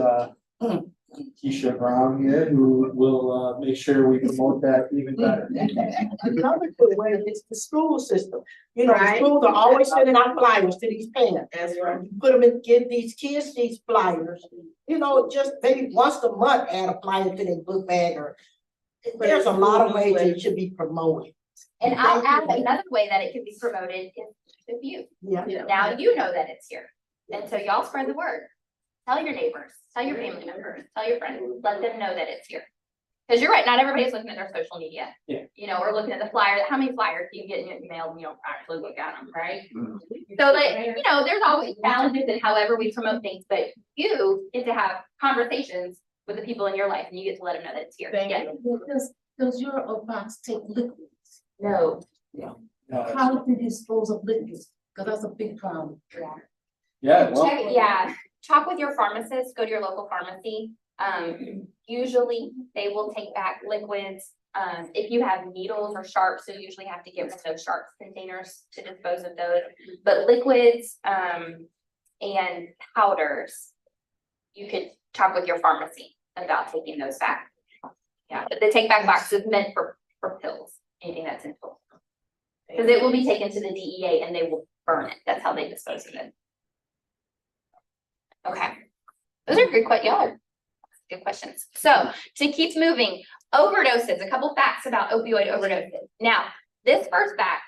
Keisha Brown here, who will, make sure we promote that even better. Another good way is the school system. The Right. schools are always sending out flyers to these parents. That's right. Put them in, give these kids these flyers, just maybe once a month, add a flyer to their book bag or. There's a lot of ways it should be promoted. And I'll add another way that it can be promoted is with you. Yeah. Now you know that it's here. And so y'all spread the word. Tell your neighbors, tell your family members, tell your friends, let them know that it's here. Because you're right, not everybody's looking at their social media. Yeah. Or looking at the flyer. How many flyers do you get in your email and you don't actually look at them, right? So that, there's always challenges in however we promote things, but you get to have conversations with the people in your life and you get to let them know that it's here. Yeah. Does your box take liquids? No. How do you dispose of liquids? Because that's a big problem. Yeah, well, Talk with your pharmacist, go to your local pharmacy. Usually they will take back liquids. If you have needles or sharps, you usually have to get rid of those sharps containers to dispose of those. But liquids, and powders, you could talk with your pharmacy about taking those back. Yeah, but the take back box is meant for pills, anything that's in pills. Because it will be taken to the DEA and they will burn it. That's how they dispose of it. Okay, those are good questions. So to keep moving, overdoses, a couple facts about opioid overdoses. Now, this first fact,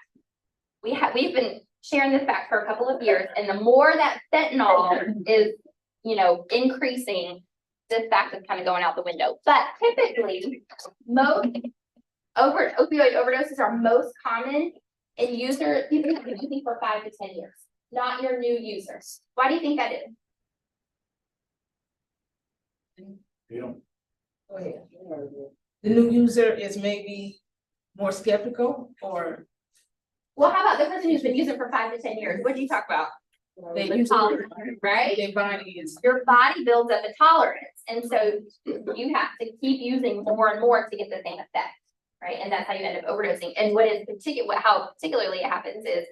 we've been sharing this fact for a couple of years, and the more that fentanyl is, increasing, this fact is kind of going out the window. But typically, most opioid overdoses are most common in people who have been using for 5 to 10 years, not your new users. Why do you think that is? The new user is maybe more skeptical or Well, how about the person who's been using for 5 to 10 years? What do you talk about? they The use tolerance, right? their body is. Your body builds up a tolerance, and so you have to keep using more and more to get the same effect, right? And that's how you end up overdosing. And how particularly it happens is,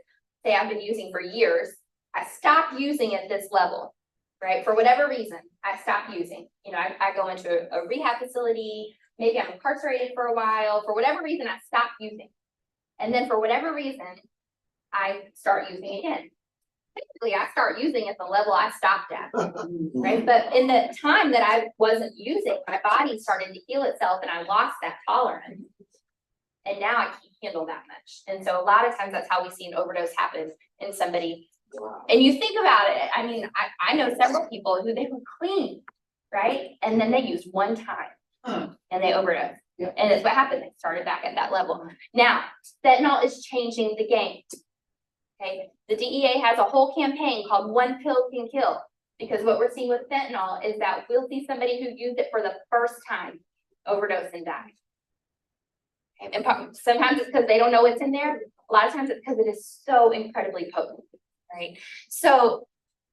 say I've been using for years, I stopped using at this level, right? For whatever reason, I stopped using. I go into a rehab facility, maybe I'm incarcerated for a while, for whatever reason, I stopped using. And then for whatever reason, I start using again. Typically, I start using at the level I stopped at, right? But in the time that I wasn't using, my body started to heal itself and I lost that tolerance. And now I can't handle that much. And so a lot of times that's how we see an overdose happen in somebody. And you think about it, I mean, I know several people who they were clean, right? And then they used one time and they overdosed. And it's what happened. They started back at that level. Now, fentanyl is changing the game. Okay, the DEA has a whole campaign called One Pill Can Kill, because what we're seeing with fentanyl is that we'll see somebody who used it for the first time overdose and die. Okay, and sometimes it's because they don't know what's in there. A lot of times it's because it is so incredibly potent, right? So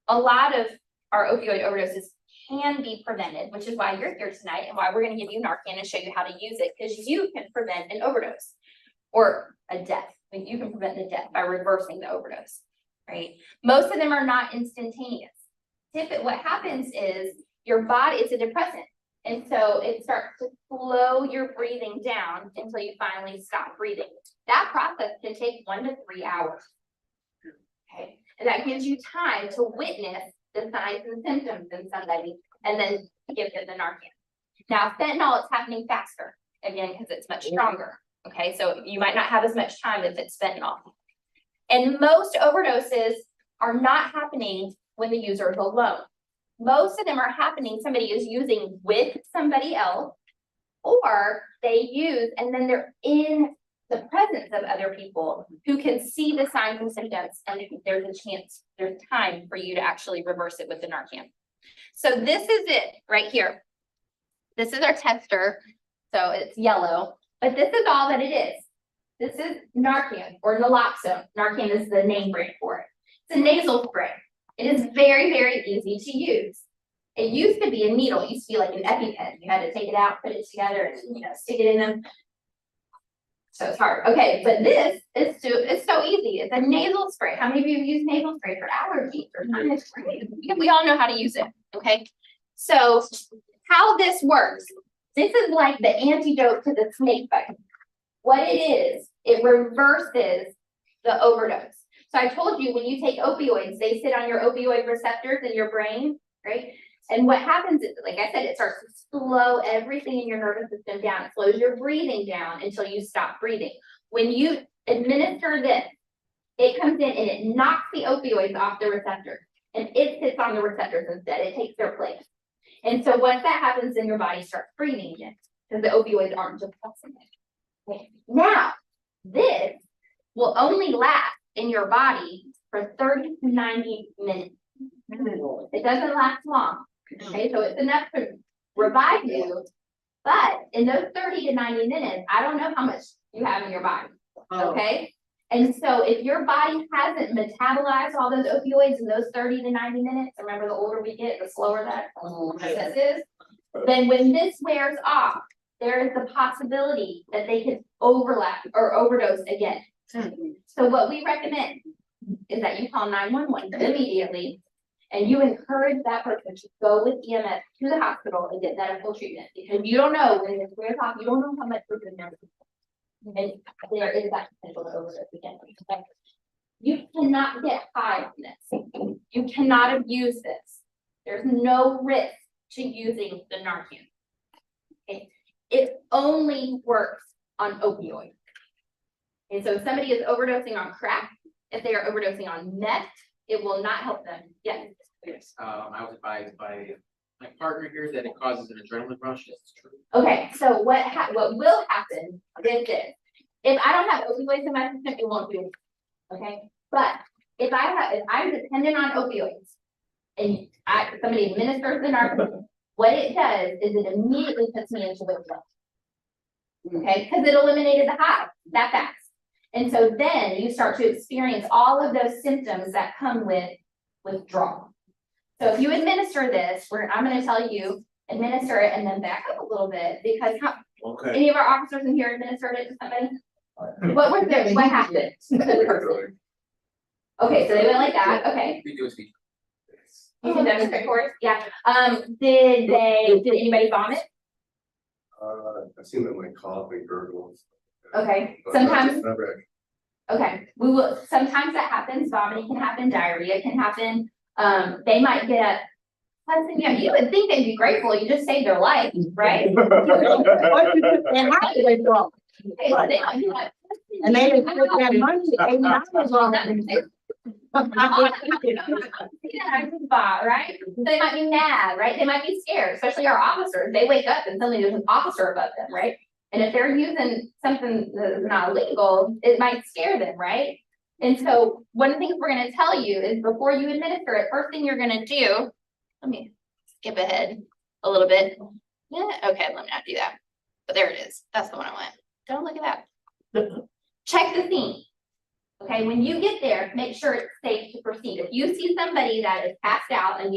a lot of our opioid overdoses can be prevented, which is why you're here tonight and why we're going to give you Narcan and show you how to use it, because you can prevent an overdose or a death. You can prevent the death by reversing the overdose, right? Most of them are not instantaneous. What happens is your body, it's a depressant. And so it starts to slow your breathing down until you finally stop breathing. That process can take 1 to 3 hours. Okay. And that gives you time to witness the signs and symptoms in somebody and then give them the Narcan. Now, fentanyl is happening faster, again, because it's much stronger. Okay, so you might not have as much time if it's fentanyl. And most overdoses are not happening when the user is alone. Most of them are happening, somebody is using with somebody else, or they use and then they're in the presence of other people who can see the signs and symptoms, and there's a chance, there's time for you to actually reverse it with the Narcan. So this is it right here. This is our tester, so it's yellow, but this is all that it is. This is Narcan or naloxone. Narcan is the name brand for it. It's a nasal spray. It is very, very easy to use. It used to be a needle. It used to be like an EpiPen. You had to take it out, put it together, and stick it in them. So it's hard. Okay, but this is it's so easy. It's a nasal spray. How many of you have used nasal spray for allergies or sinus? We all know how to use it. Okay, so how this works. This is like the antidote to the snake bite. What it is, it reverses the overdose. So I told you when you take opioids, they sit on your opioid receptors in your brain, right? And what happens is, like I said, it starts to slow everything in your nervous system down. It slows your breathing down until you stop breathing. When you administer this, it comes in and it knocks the opioids off the receptors, and it sits on the receptors instead. It takes their place. And so once that happens, then your body starts breathing again because the opioids aren't depressing it. Okay. Now, this will only last in your body for 30 to 90 minutes. It doesn't last long. Okay, so it's enough to revive you, but in those 30 to 90 minutes, I don't know how much you have in your body. Okay, and so if your body hasn't metabolized all those opioids in those 30 to 90 minutes, remember the older we get, the slower that process is, then when this wears off, there is the possibility that they could overlap or overdose again. So what we recommend is that you call 911 immediately, and you encourage that person to go with EMS to the hospital and get medical treatment, because you don't know when this wears off, you don't know how much we're going to. And there is that potential to overdose again. You cannot get high on this. You cannot abuse this. There's no risk to using the Narcan. Okay. It only works on opioids. And so if somebody is overdosing on crack, if they are overdosing on meth, it will not help them. Yes. Yes, I was advised by my partner here that it causes an adrenaline rush. That's true. Okay, so what will happen is this. If I don't have opioids in my system, it won't do anything. Okay, but if I'm dependent on opioids and somebody administers the Narcan, what it does is it immediately puts me into withdrawal. Okay, because it eliminated the high that fast. And so then you start to experience all of those symptoms that come with withdrawal. So if you administer this, I'm going to tell you, administer it and then back up a little bit, because any of our officers in here administered it to somebody? What was there? What happened to the person? Okay, so they went like that. Okay. We do a speech. You can demonstrate for us? Yeah. Did anybody vomit? I've seen them like cough and gurgles. Okay, But sometimes. never Okay, sometimes that happens. Vomiting can happen, diarrhea can happen. They might get you would think they'd be grateful, you just saved their life, right? And how do they go? And they didn't put that money, $80 on it. Right? They might be mad, right? They might be scared, especially our officers. They wake up and suddenly there's an officer above them, right? And if they're using something that's not legal, it might scare them, right? And so one of the things we're going to tell you is before you administer it, first thing you're going to do, let me skip ahead a little bit. Yeah, okay, let me not do that. But there it is. That's the one I want. Don't look at that. Check the scene. Okay, when you get there, make sure it's safe to proceed. If you see somebody that is passed out and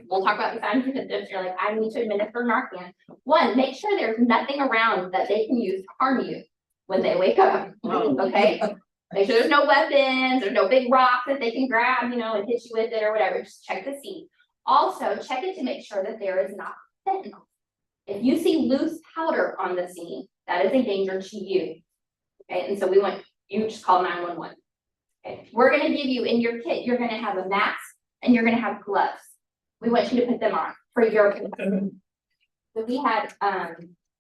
we'll talk about the signs and symptoms, you're like, I need to administer Narcan. One, make sure there's nothing around that they can use to harm you when they wake up. Okay, make sure there's no weapons, there's no big rock that they can grab, and hit you with it or whatever. Just check the scene. Also, check it to make sure that there is not fentanyl. If you see loose powder on the scene, that is a danger to you. Okay, and so you just call 911. Okay, we're going to give you in your kit, you're going to have a mask and you're going to have gloves. We want you to put them on for your. So we had,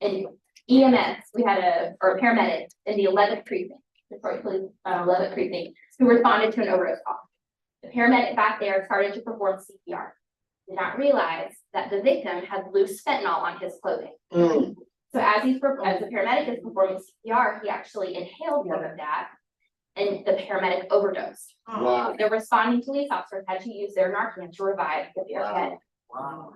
anyway, EMS, we had a paramedic in the 11th precinct, Detroit Police, 11th precinct, who responded to an overdose call. The paramedic back there started to perform CPR. Did not realize that the victim had loose fentanyl on his clothing. Mm. So as the paramedic is performing CPR, he actually inhaled some of that, and the paramedic overdosed. Wow. The responding police officers had to use their Narcan to revive the paramedic. Wow.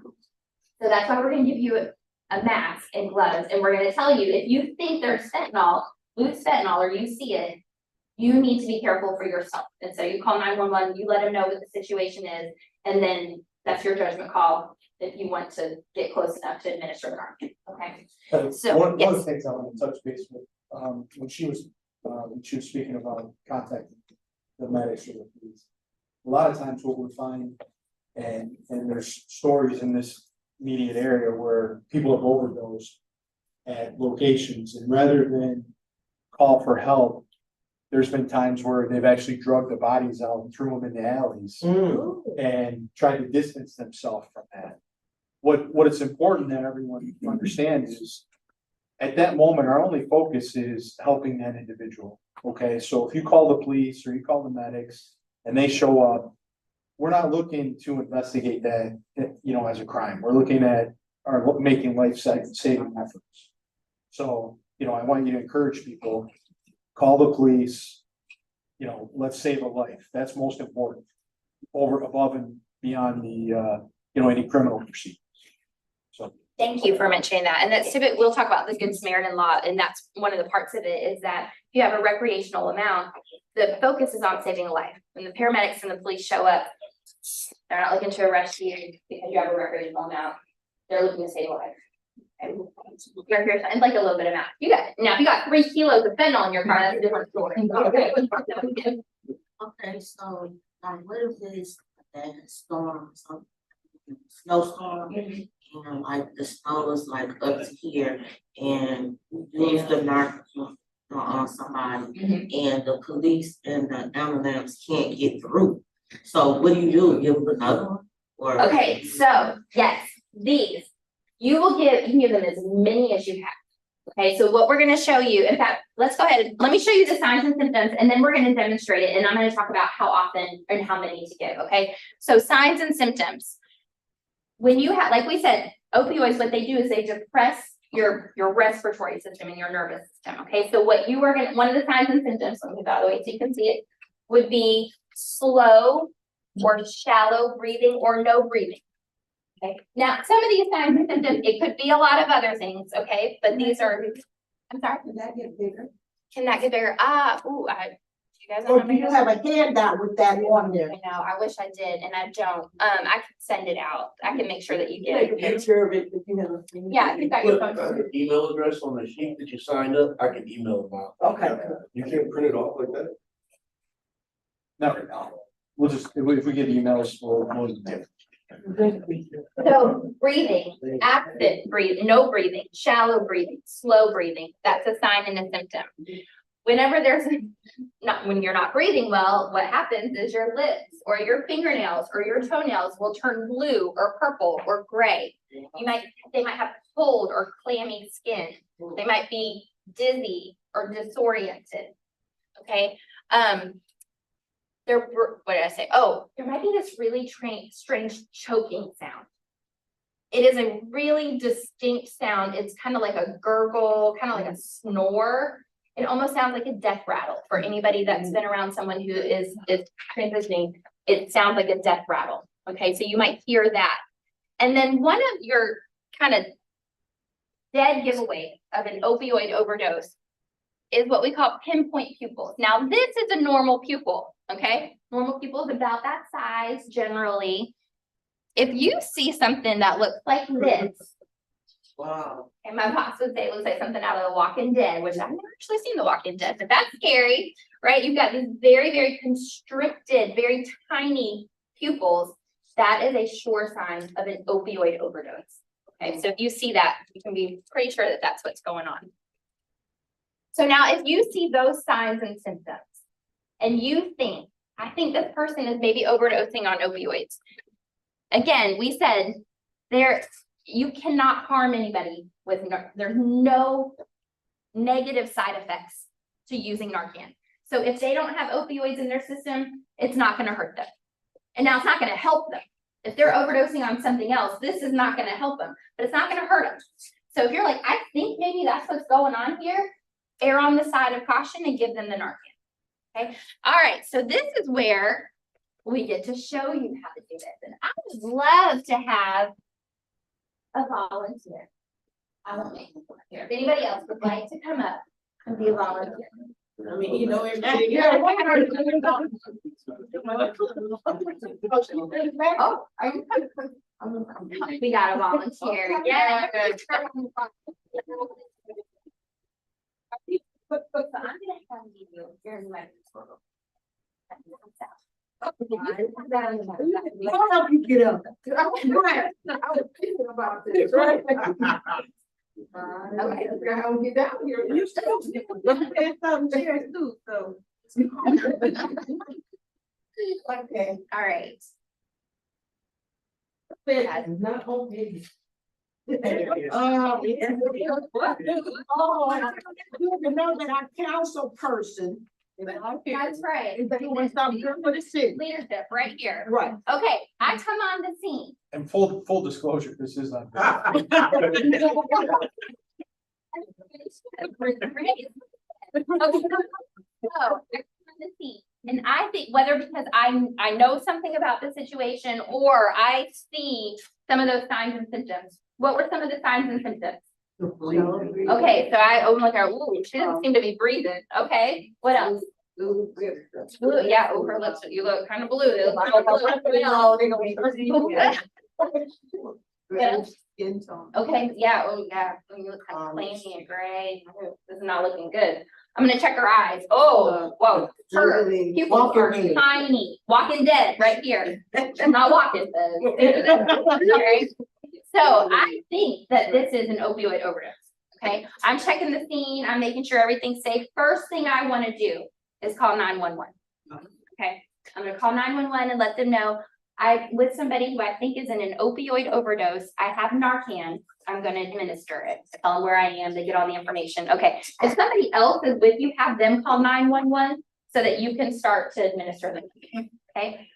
So that's why we're gonna give you a mask and gloves, and we're gonna tell you, if you think there's fentanyl, loose fentanyl, or you see it, you need to be careful for yourself. And so you call 911, you let them know what the situation is, and then that's your judgment call if you want to get close enough to administer the Narcan, okay? So, One of yes. the things I want to touch base with, when she was speaking about contacting the medics or the police. A lot of times what we find, and there's stories in this immediate area where people have overdosed at locations, and rather than call for help, there's been times where they've actually drugged the bodies out and threw them in the alleys Mm. and tried to distance themselves from that. What it's important that everyone understands is, at that moment, our only focus is helping that individual, okay? So if you call the police or you call the medics and they show up, we're not looking to investigate that, as a crime. We're looking at making life-saving efforts. So, I want you to encourage people, call the police, let's save a life. That's most important, above and beyond the, any criminal proceedings. So. Thank you for mentioning that. And that's typically, we'll talk about the Good Samaritan law, and that's one of the parts of it, is that if you have a recreational amount, the focus is on saving a life. When the paramedics and the police show up, they're not looking to arrest you because you have a recreational amount. They're looking to save a life. And like a little bit of amount. Now if you got 3 kilos of fentanyl in your car, that's a different story. Okay, so, what if it's a storm, some snowstorm? And like the snow is like up to here, and you use the narcan on somebody, and the police and the ambulance can't get through. So what do? Give them another one? Or? Okay, so yes, these, you can give them as many as you have. Okay, so what we're gonna show you, in fact, let's go ahead, let me show you the signs and symptoms, and then we're gonna demonstrate it, and I'm gonna talk about how often and how many to give, okay? So signs and symptoms. When you have, like we said, opioids, what they do is they depress your respiratory system and your nervous system, okay? So what you are gonna, one of the signs and symptoms, let me move out of the way so you can see it, would be slow or shallow breathing or no breathing. Okay, now some of these signs and symptoms, it could be a lot of other things, okay, but these are, I'm sorry. Can that get bigger? Can that get bigger? You guys Or don't do you have a handout with that on there? I know, I wish I did, and I don't. I can send it out. I can make sure that you Take a get it. picture of it if you have. Yeah, if you've got your phone. Put email address on the sheet that you signed up, I can email them out. Okay. You can't print it off like that? Not right now. We'll just, if we get emails, we'll. So breathing, absent breathing, no breathing, shallow breathing, slow breathing, that's a sign and a symptom. Whenever when you're not breathing well, what happens is your lips or your fingernails or your toenails will turn blue or purple or gray. They might have cold or clammy skin. They might be dizzy or disoriented. Okay. What did I say? Oh, there might be this really strange choking sound. It is a really distinct sound. It's kind of like a gurgle, kind of like a snore. It almost sounds like a death rattle for anybody that's been around someone who is transitioning. It sounds like a death rattle. Okay, so you might hear that. And then one of your kind of dead giveaways of an opioid overdose is what we call pinpoint pupils. Now, this is a normal pupil, okay? Normal pupil is about that size generally. If you see something that looks like this, Wow. and my boss would say it looks like something out of The Walking Dead, which I've never actually seen The Walking Dead, but that's scary, right? You've got these very, very constricted, very tiny pupils. That is a sure sign of an opioid overdose. Okay, so if you see that, you can be pretty sure that that's what's going on. So now if you see those signs and symptoms and you think, I think this person is maybe overdosing on opioids. Again, we said you cannot harm anybody there's no negative side effects to using Narcan. So if they don't have opioids in their system, it's not gonna hurt them. And now it's not gonna help them. If they're overdosing on something else, this is not gonna help them, but it's not gonna hurt them. So if you're like, I think maybe that's what's going on here, err on the side of caution and give them the Narcan. Okay, all right, so this is where we get to show you how to do this. And I would love to have a volunteer. I won't make them here. If anybody else would like to come up and be a volunteer. I mean, you know, everybody. Oh, are you? We got a volunteer, yeah. So I'm gonna have you, here's my. I'll help you get up. I was thinking about this, right? Okay. How we get down here. You still. There's some chairs too, so. Okay. All right. Not okay. Oh, you know that our council person. That's right. Doing something good for the city. Leadership right here. Right. Okay, I come on the scene. And full disclosure, this is on. Okay. So, I come on the scene, and I think whether because I know something about the situation or I see some of those signs and symptoms. What were some of the signs and symptoms? Okay, so I'm like, ooh, she doesn't seem to be breathing. Okay, what else? Blue, yeah, oh, her lips, you look kind of blue. They look like Skin tone. okay, yeah, oh, yeah, you look kind of clammy and gray. This is not looking good. I'm gonna check her eyes. Oh, whoa, her pupils are tiny. Walking Dead right here. Not Walking Dead. Okay. So I think that this is an opioid overdose. Okay, I'm checking the scene. I'm making sure everything's safe. First thing I want to do is call 911. Okay, I'm gonna call 911 and let them know I'm with somebody who I think is in an opioid overdose. I have Narcan. I'm gonna administer it. Tell them where I am. They get all the information. Okay, if somebody else is with you, have them call 911 so that you can start to administer them. Okay.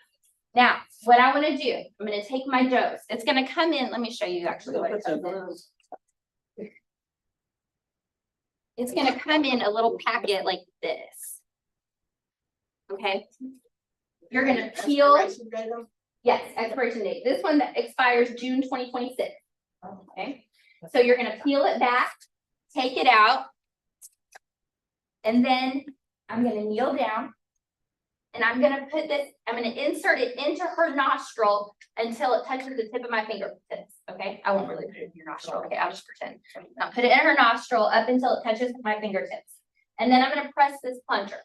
Now, what I want to do, I'm going to take my dose. It's going to come in. Let me show you actually what it comes in. It's going to come in a little packet like this. Okay. You're going to peel. Yes, expiration date. This one that expires June 2026. Okay. So you're going to peel it back, take it out, and then I'm going to kneel down. And I'm gonna put this, I'm gonna insert it into her nostril until it touches the tip of my fingertips, okay? I won't really put it in your nostril, okay? I'll just pretend. I'll put it in her nostril up until it touches my fingertips. And then I'm gonna press this plunger,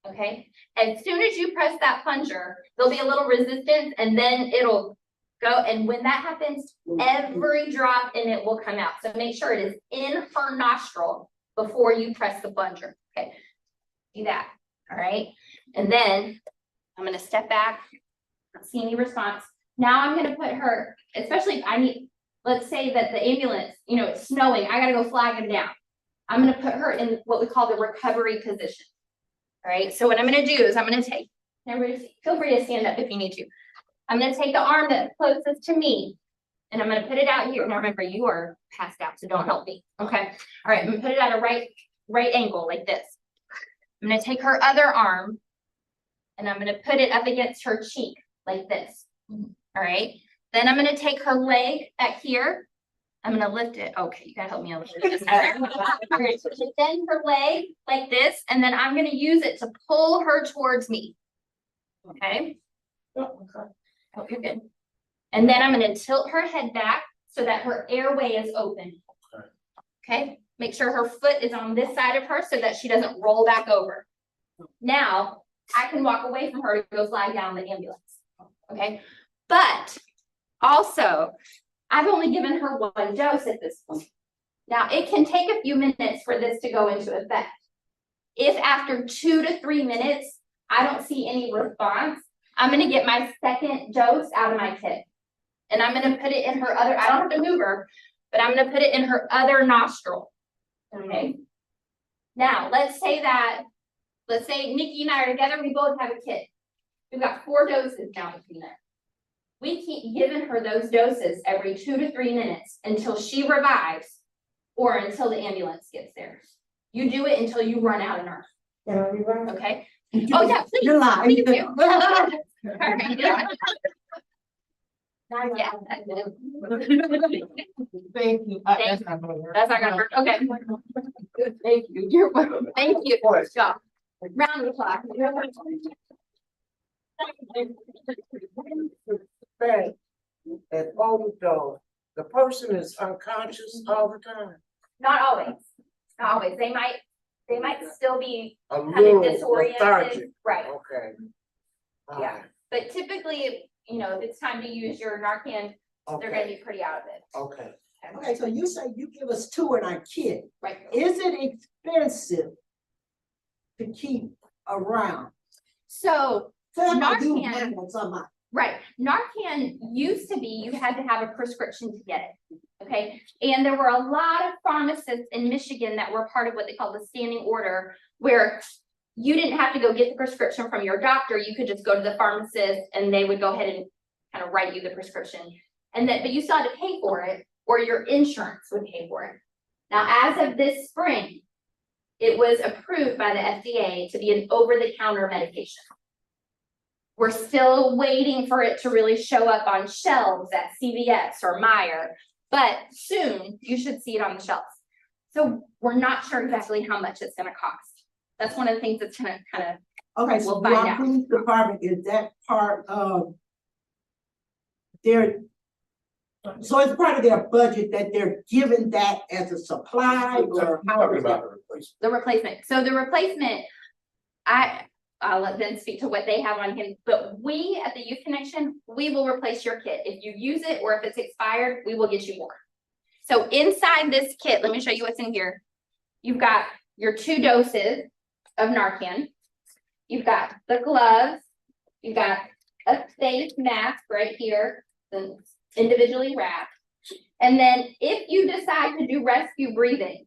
okay? As soon as you press that plunger, there'll be a little resistance and then it'll go. And when that happens, every drop in it will come out. So make sure it is in her nostril before you press the plunger, okay? Do that, all right? And then I'm gonna step back, not see any response. Now I'm gonna put her, especially if I need, let's say that the ambulance, you know, it's snowing, I gotta go flag them down. I'm gonna put her in what we call the recovery position. All right, so what I'm gonna do is I'm gonna take, everybody feel free to stand up if you need to. I'm gonna take the arm that's closest to me and I'm gonna put it out here. Now remember, you are passed out, so don't help me, okay? All right, I'm gonna put it at a right angle like this. I'm gonna take her other arm and I'm gonna put it up against her cheek like this. All right. Then I'm gonna take her leg back here. I'm gonna lift it. Okay, you gotta help me a little bit. All right. So then her leg like this, and then I'm gonna use it to pull her towards me. Okay. Hope you're good. And then I'm gonna tilt her head back so that her airway is open. Okay. Make sure her foot is on this side of her so that she doesn't roll back over. Now, I can walk away from her to go flag down the ambulance, okay? But also, I've only given her one dose at this point. Now, it can take a few minutes for this to go into effect. If after 2 to 3 minutes, I don't see any response, I'm gonna get my second dose out of my kit. And I'm gonna put it in her other, I don't have to move her, but I'm gonna put it in her other nostril. Okay? Now, let's say Nikki and I are together, we both have a kid. We've got 4 doses now between us. We keep giving her those doses every 2 to 3 minutes until she revives or until the ambulance gets there. You do it until you run out of nerve, Can I be right? okay? Oh, yeah, please. You're lying. Please do. All right, yeah. Yeah. Thank you. That's not gonna work, okay. Thank you, you're welcome, thank you. Good job. Round of applause. Hey, that overdose, the person is unconscious all the time. Not always, not always, they might still be A kind of little disoriented, lethargic. right, Okay. yeah. But typically, you know, if it's time to use your Narcan, they're gonna Okay, be pretty out of it. okay. Okay, so you say you give us 2 in our kit. Right. Is it expensive to keep around? So, So I'm not doing Narcan- that on somebody. right, Narcan used to be, you had to have a prescription to get it, okay? And there were a lot of pharmacists in Michigan that were part of what they call the standing order, where you didn't have to go get the prescription from your doctor, you could just go to the pharmacist and they would go ahead and kind of write you the prescription. And that, but you still had to pay for it, or your insurance would pay for it. Now, as of this spring, it was approved by the FDA to be an over-the-counter medication. We're still waiting for it to really show up on shelves at CVS or Meijer, but soon you should see it on the shelves. So we're not sure exactly how much it's gonna cost. That's one of the things that's gonna kind of, Okay, so We'll find our out. police department, is that part of their, so it's part of their budget that they're giving that as a supply, or how Talking is that? about the replacement. the replacement. So the replacement, I'll let them speak to what they have on him, but we at the Youth Connection, we will replace your kit. If you use it or if it's expired, we will get you more. So inside this kit, let me show you what's in here. You've got your 2 doses of Narcan. You've got the gloves. You've got a face mask right here, then individually wrapped. And then if you decide to do rescue breathing,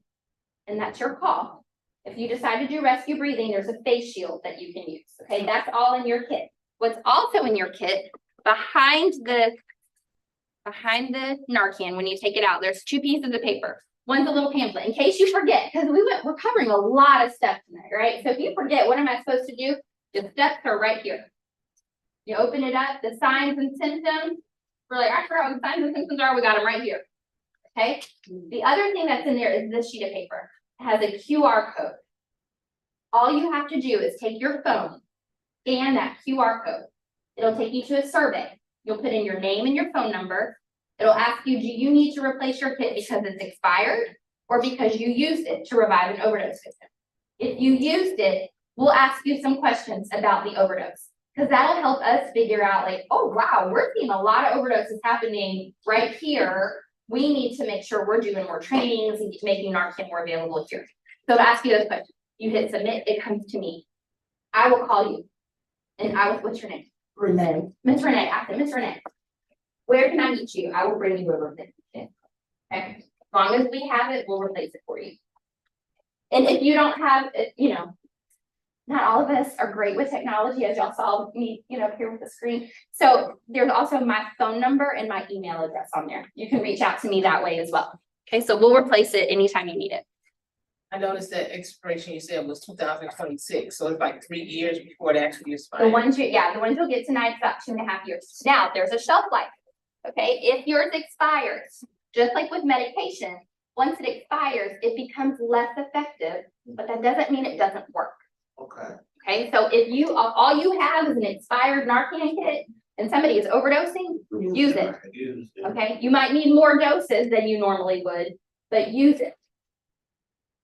and that's your call, if you decide to do rescue breathing, there's a face shield that you can use, okay? That's all in your kit. What's also in your kit, behind the Narcan, when you take it out, there's 2 pieces of paper. One's a little pamphlet, in case you forget, because we're covering a lot of stuff tonight, right? So if you forget, what am I supposed to do? The steps are right here. You open it up, the signs and symptoms. We're like, I forgot what the signs and symptoms are, we got them right here, okay? The other thing that's in there is this sheet of paper. It has a QR code. All you have to do is take your phone, scan that QR code. It'll take you to a survey. You'll put in your name and your phone number. It'll ask you, do you need to replace your kit because it's expired or because you used it to revive an overdose victim? If you used it, we'll ask you some questions about the overdose, because that'll help us figure out, like, oh, wow, we're seeing a lot of overdoses happening right here. We need to make sure we're doing more trainings and making Narcan more available here. So to ask you those questions, you hit submit, it comes to me. I will call you. And what's your name? Renee. Miss Renee, I said, Miss Renee, where can I meet you? I will bring you over there. Okay, as long as we have it, we'll replace it for you. And if you don't have it, you know, not all of us are great with technology, as y'all saw me, you know, here with the screen. So there's also my phone number and my email address on there. You can reach out to me that way as well. Okay, so we'll replace it anytime you need it. I noticed that expiration you said was 2026, so it's like 3 years before it actually The expires. ones you'll get tonight is about 2.5 years. Now, there's a shelf life. Okay, if yours expires, just like with medication, once it expires, it becomes less effective, but that doesn't mean it doesn't work. Okay. Okay, so if you, all you have is an expired Narcan kit and somebody is overdosing, use it. Okay, you might need more doses than you normally would, but use it.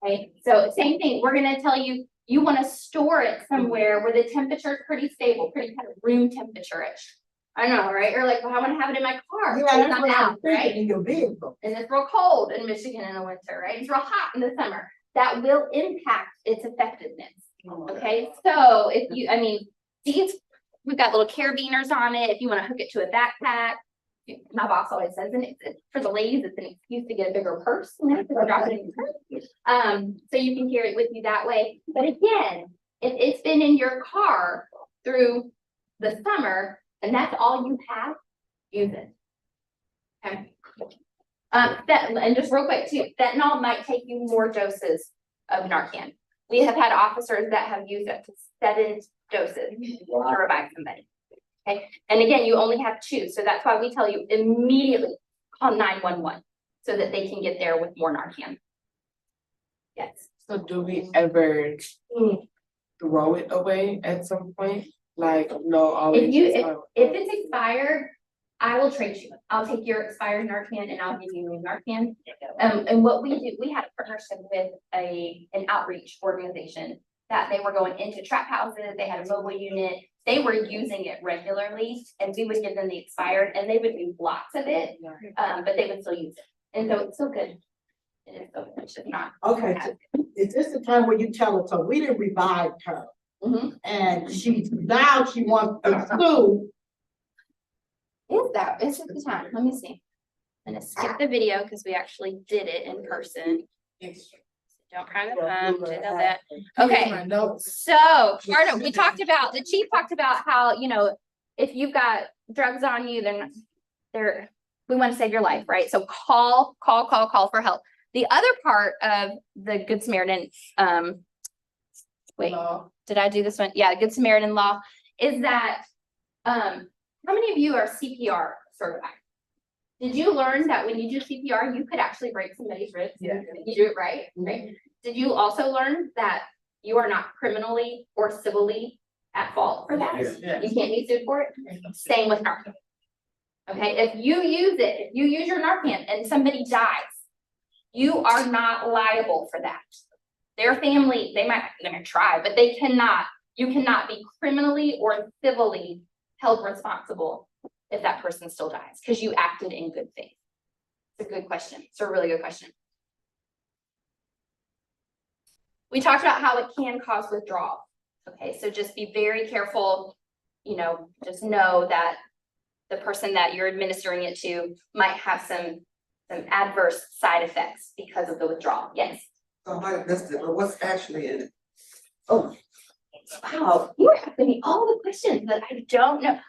Okay, so same thing, we're gonna tell you, you wanna store it somewhere where the temperature is pretty stable, pretty kind of room temperature-ish. I know, right? You're like, well, I wanna have it in my car. Yeah, because that's I'm what I out, was thinking right? in your vehicle. And it's real cold in Michigan in the winter, right? It's real hot in the summer. That will impact its effectiveness. Okay, so if you, I mean, these, we've got little carabiners on it, if you wanna hook it to a backpack. my boss always says, and it's for the ladies, it's an excuse to get a bigger purse, you know, because I drop it in your purse. So you can carry it with you that way. But again, if it's been in your car through the summer and that's all you have, use it. Okay. And just real quick too, fentanyl might take you more doses of Narcan. We have had officers that have used up to 7 doses to revive somebody. Okay, and again, you only have 2, so that's why we tell you immediately call 911 so that they can get there with more Narcan. Yes. So do we ever throw it away at some point? Like, no, always. If it's expired, I will trade you. I'll take your expired Narcan and I'll give you a Narcan. And what we do, we had a partnership with an outreach organization that they were going into trap houses. They had a mobile unit. They were using it regularly, and we would give them the expired, and they would do blocks of it, but they would still use it. And so it's still good. It is still good. It's just not. Okay, is this the time where you tell her, so we didn't revive her? And she wants to sue. Is it the time? Let me see. I'm gonna skip the video because we actually did it in person. Don't cry the did all that. Okay, so we talked about, the chief talked about how, you know, if you've got drugs on you, then we want to save your life, right? So call for help. The other part of the Good Samaritan, did I do this one? Yeah, Good Samaritan law is that, how many of you are CPR certified? Did you learn that when you do CPR, you could actually break somebody's wrist? Yeah. You do it right? Right. Did you also learn that you are not criminally or civilly at fault for that? Yeah. You can't be sued for it? Same with Narcan. Okay, if you use it, if you use your Narcan and somebody dies, you are not liable for that. Their family, they're gonna try, but you cannot be criminally or civilly held responsible if that person still dies, because you acted in good faith. It's a good question. It's a really good question. We talked about how it can cause withdrawal. Okay, so just be very careful, you know, just know that the person that you're administering it to might have some adverse side effects because of the withdrawal. Yes. So I might have missed it, but what's actually in it? Oh, wow, you are asking me all the questions that I don't know.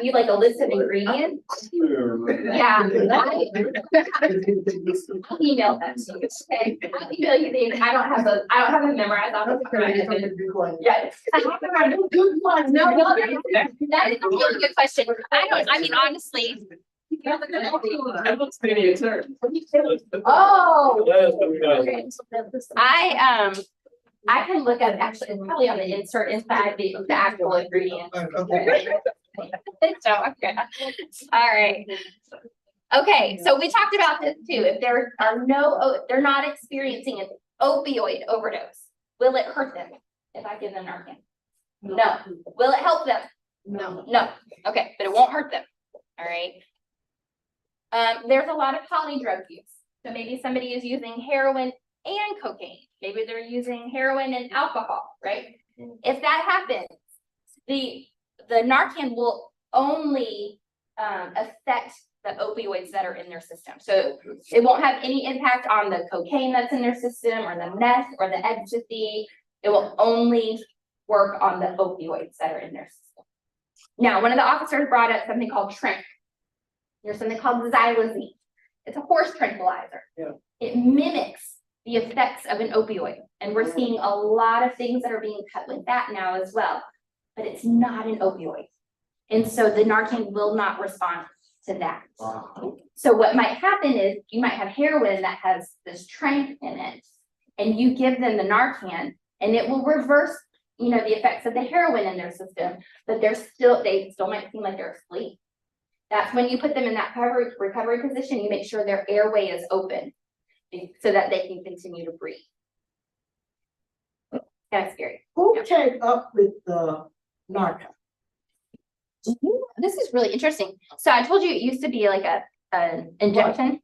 You like a list of ingredients? Yeah. I'll email that to you. Okay. I'll email you the. I don't have them memorized. I'll just write it. Yeah. No, that is a really good question. I mean, honestly. Oh. Okay. I can look at actually, it's probably on the insert inside the actual ingredients. So, okay. All right. Okay, so we talked about this too. If there are they're not experiencing an opioid overdose, will it hurt them if I give them Narcan? No. Will it help them? No. No. Okay, but it won't hurt them. All right. There's a lot of polydrug use. So maybe somebody is using heroin and cocaine. Maybe they're using heroin and alcohol, right? If that happens, the Narcan will only affect the opioids that are in their system. So it won't have any impact on the cocaine that's in their system or the meth or the ecstasy. It will only work on the opioids that are in their system. Now, one of the officers brought up something called Trink. There's something called xylazine. It's a horse tranquilizer. Yeah. It mimics the effects of an opioid. And we're seeing a lot of things that are being cut with that now as well. But it's not an opioid. And so the Narcan will not respond to that. Wow. So what might happen is you might have heroin that has this trank in it, and you give them the Narcan, and it will reverse, you know, the effects of the heroin in their system, but they still might seem like they're asleep. That's when you put them in that recovery position, you make sure their airway is open so that they can continue to breathe. That's scary. Who came up with the Narcan? This is really interesting. So I told you it used to be like an injection.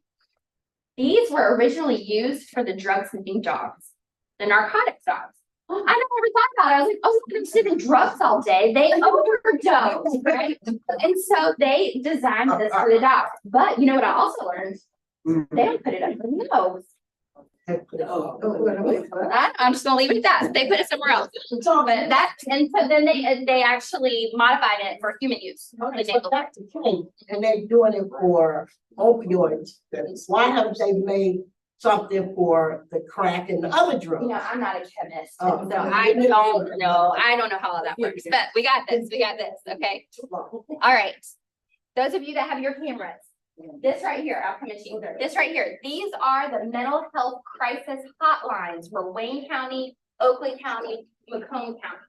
These were originally used for the drug sniffing dogs, the narcotics dogs. I never thought about it. I was like, oh, they're sitting drugs all day. They overdose, right? And so they designed this for the dogs. But you know what I also learned? They don't put it under the nose. I'm just gonna leave it at that. They put it somewhere else. But that, and so then they actually modified it for human use. Okay, so back to Kate, and they're doing it for opioids. Why haven't they made something for the crack and the other drugs? You know, I'm not a chemist, Oh. so I don't know. I don't know how all that works, but we got this. We got this. Okay. All right. Those of you that have your cameras, this right here, I'll come to you. This right here. These are the mental health crisis hotlines for Wayne County, Oakley County, Macomb County.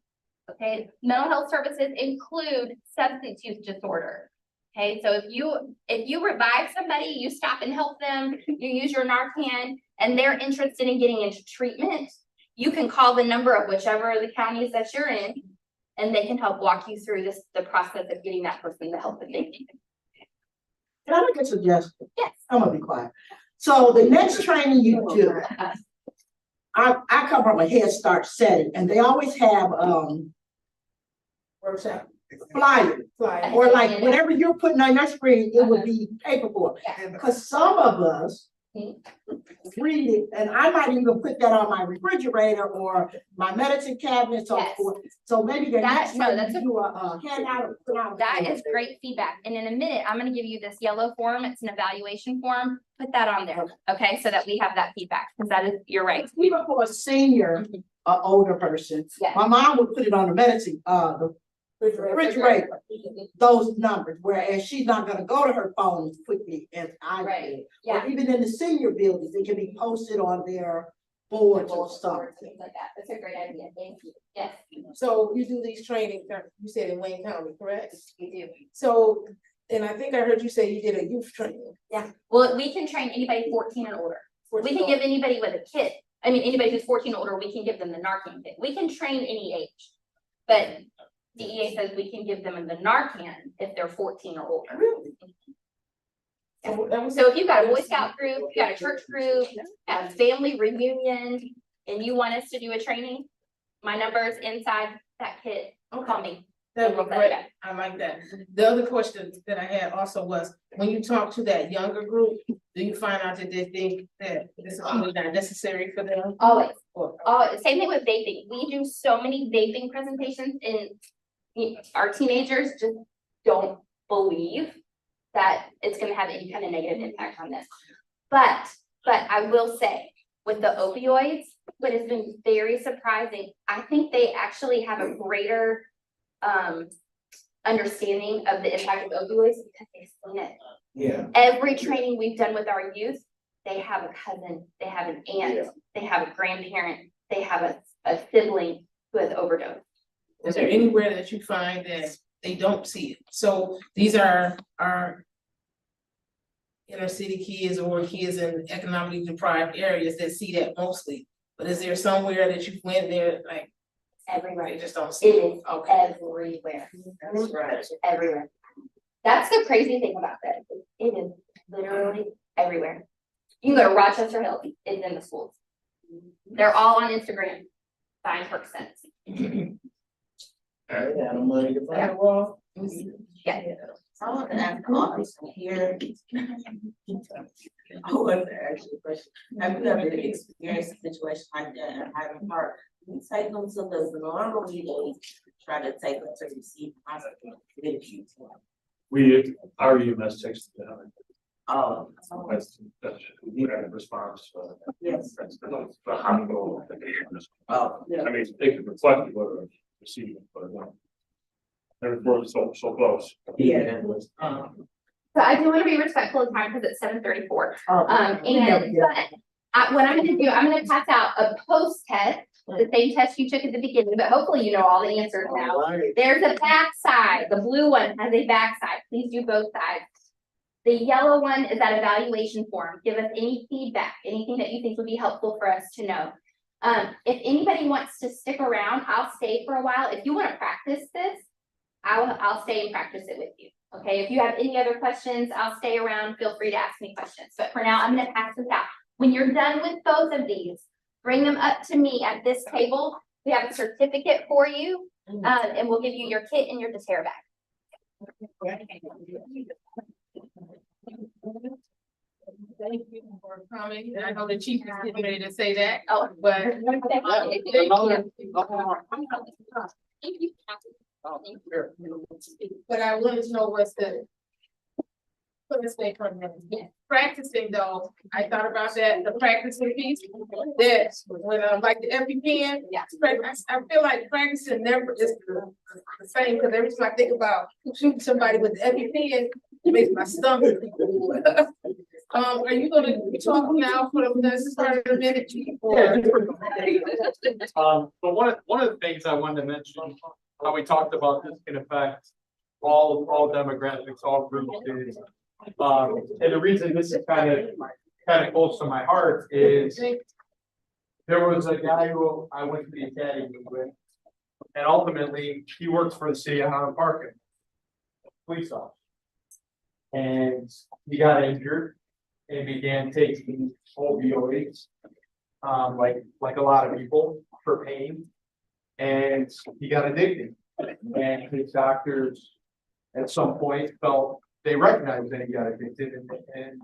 Okay. Mental health services include substance use disorder. Okay, so if you revive somebody, you stop and help them, you use your Narcan, and they're interested in getting into treatment, you can call the number of whichever of the counties that you're in, and they can help walk you through the process of getting that person the help that they need. Can I make a suggestion? Yes. I'm gonna be quiet. So the next training you do, I come from a Head Start setting, and they always have Workshop. flyers. Or like whatever you're putting on your screen, it would be paperboard. Because some of us read it, and I might even put that on my refrigerator or my medicine cabinet, so Yes. forth. So maybe the next No, time that's you do a handout or put out. That is great feedback. And in a minute, I'm gonna give you this yellow form. It's an evaluation form. Put that on there, okay? So that we have that feedback, because that is, you're right. Even for a senior, older person, Yeah. my mom would put it on the medicine, the refrigerator, those numbers, whereas she's not gonna go to her phone as quickly as I Right, did. yeah. Or even in the senior buildings, it can be posted on their boards or Boards, stuff. things like that. That's a great idea. Thank you. Yes, So you do these trainings, you said in Wayne County, correct? we do. So, and I think I heard you say you did a youth training. Yeah. Well, we can train anybody 14 and older. We can give anybody with a kit. I mean, anybody who's 14 or older, we can give them the Narcan kit. We can train any age. But DEA says we can give them the Narcan if they're 14 or older. So if you've got a Boy Scout group, you got a church group, a family reunion, and you want us to do a training, my number's inside that kit. Call me. That was great. I like that. The other question that I had also was, when you talk to that younger group, do you find out that they think that this is really not necessary for them? Always. Same thing with vaping. We do so many vaping presentations, and our teenagers just don't believe that it's gonna have any kind of negative impact on them. But I will say, with the opioids, what has been very surprising, I think they actually have a greater understanding of the impact of opioids because they've seen it. Yeah. Every training we've done with our youth, they have a cousin, they have an aunt, they have a grandparent, they have a sibling who has overdosed. Is there anywhere that you find that they don't see it? So these are our inner city kids or kids in economically deprived areas that see that mostly. But is there somewhere that you went there, like, Everywhere. they just don't see It it? is Okay. everywhere. That's right. Everywhere. That's the crazy thing about that. It is literally everywhere. You can go to Rochester Hills, it's in the schools. They're all on Instagram. Sign perk sense. Yeah. I want to ask officer here. I want to ask you a question. Have you ever experienced a situation like that in Highland Park? You take them to the normally they try to take them to receive hospital. Our EMS takes it down. Oh. That's response. Yes. That's the hospital. Oh. I mean, they can reflect whether it's receiving, but they're so close. Yeah. So I do want to be respectful of time because it's 7:34. Oh, What I'm gonna do, I'm gonna pass out a post test, the same test you took at the beginning, but hopefully you know all the answers now. There's a back side. The blue one has a back side. Please do both sides. The yellow one is that evaluation form. Give us any feedback, anything that you think would be helpful for us to know. If anybody wants to stick around, I'll stay for a while. If you want to practice this, I'll stay and practice it with you. Okay, if you have any other questions, I'll stay around. Feel free to ask me questions. But for now, I'm gonna pass this out. When you're done with both of these, bring them up to me at this table We have a certificate for you, and we'll give you your kit and your DeTerra bag. Thank you for coming. I know the chief is getting ready to say that, Oh, but. But I wanted to know what's the. Let's stay for a minute. Practicing though, I thought about that, the practicing piece, that when like the EpiPen. Yeah. I feel like practicing never is the same, because every time I think about shooting somebody with the EpiPen, it makes my stomach. Are you gonna talk now for the next part of the minute? But one of the things I wanted to mention, how we talked about this can affect all demographics, all groups is, and the reason this is kind of close to my heart is there was a guy who I went to the academy with, and ultimately he works for the city of Highland Park, police officer. And he got injured and began taking opioids, like a lot of people, for pain. And he got addicted. And his doctors at some point felt they recognized that he got addicted, and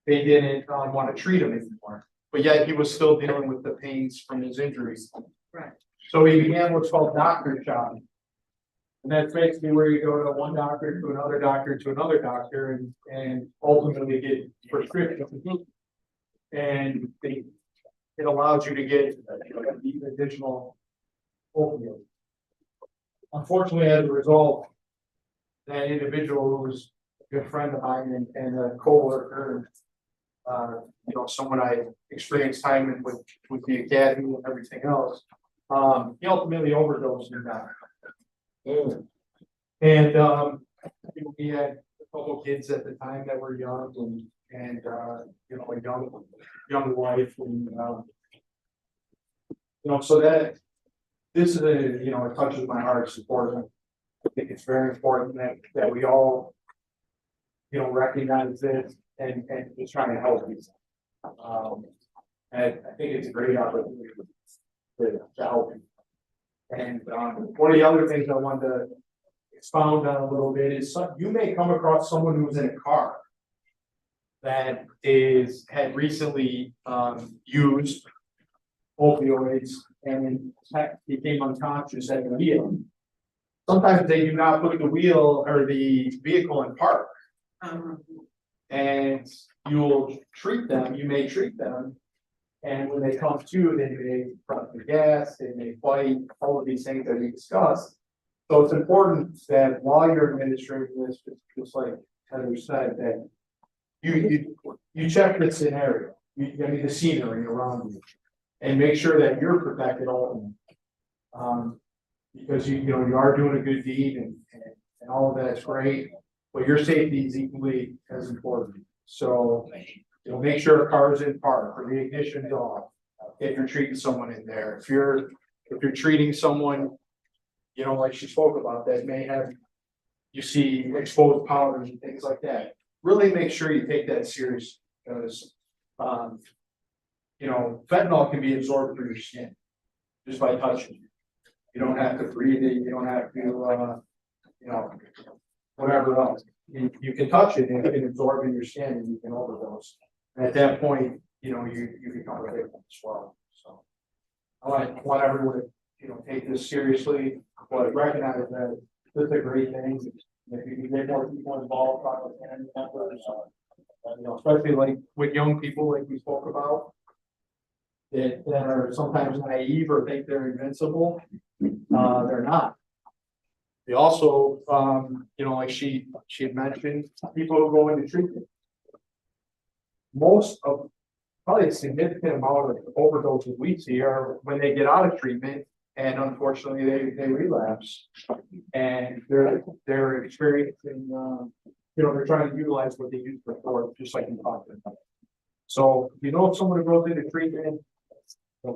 they didn't want to treat him anymore. But yet he was still dealing with the pains from his injuries. Right. So he began what's called doctor shopping. And that's basically where you go to one doctor, to another doctor, to another doctor, and ultimately get prescriptions. And it allows you to get these additional opioids. Unfortunately, as a result, that individual who was a good friend of mine and a coworker, someone I experienced time with the academy and everything else, he ultimately overdosed and died. And we had a couple kids at the time that were young and a young wife, and so that this is it touches my heart, support them. I think it's very important that we all recognize this and just trying to help these. And I think it's a great opportunity to help you. And one of the other things I wanted to expound on a little bit is you may come across someone who's in a car that had recently used opioids and became unconscious at the wheel. Sometimes they do not put the wheel or the vehicle in park. And you may treat them. And when they come to, they may front the gas, they may fight, all of these things that we discussed. So it's important that while you're administering this, just like Heather said, that you check the scenario, the scenery around you, and make sure that you're protected ultimately. Because you are doing a good deed and all of that's great, but your safety is equally as important. So make sure a car is in park or the ignition's off if you're treating someone in there. If you're treating someone, like she spoke about, that may have, exposed powders and things like that. Really make sure you take that seriously, because fentanyl can be absorbed through your skin just by touching it. You don't have to breathe it, you don't have to whatever else. You can touch it and it can absorb in your skin and you can overdose. And at that point, you become a victim as well. So I want everyone to take this seriously, but recognize that this is a great thing. If you can get more people involved, especially like with young people, like we spoke about, that are sometimes naive or think they're invincible, they're not. They also, like she had mentioned, people who go into treatment. Probably a significant amount of overdoses we see are when they get out of treatment, and unfortunately they relapse, and they're experiencing, they're trying to utilize what they used before, just like you talked about. So if someone goes into treatment,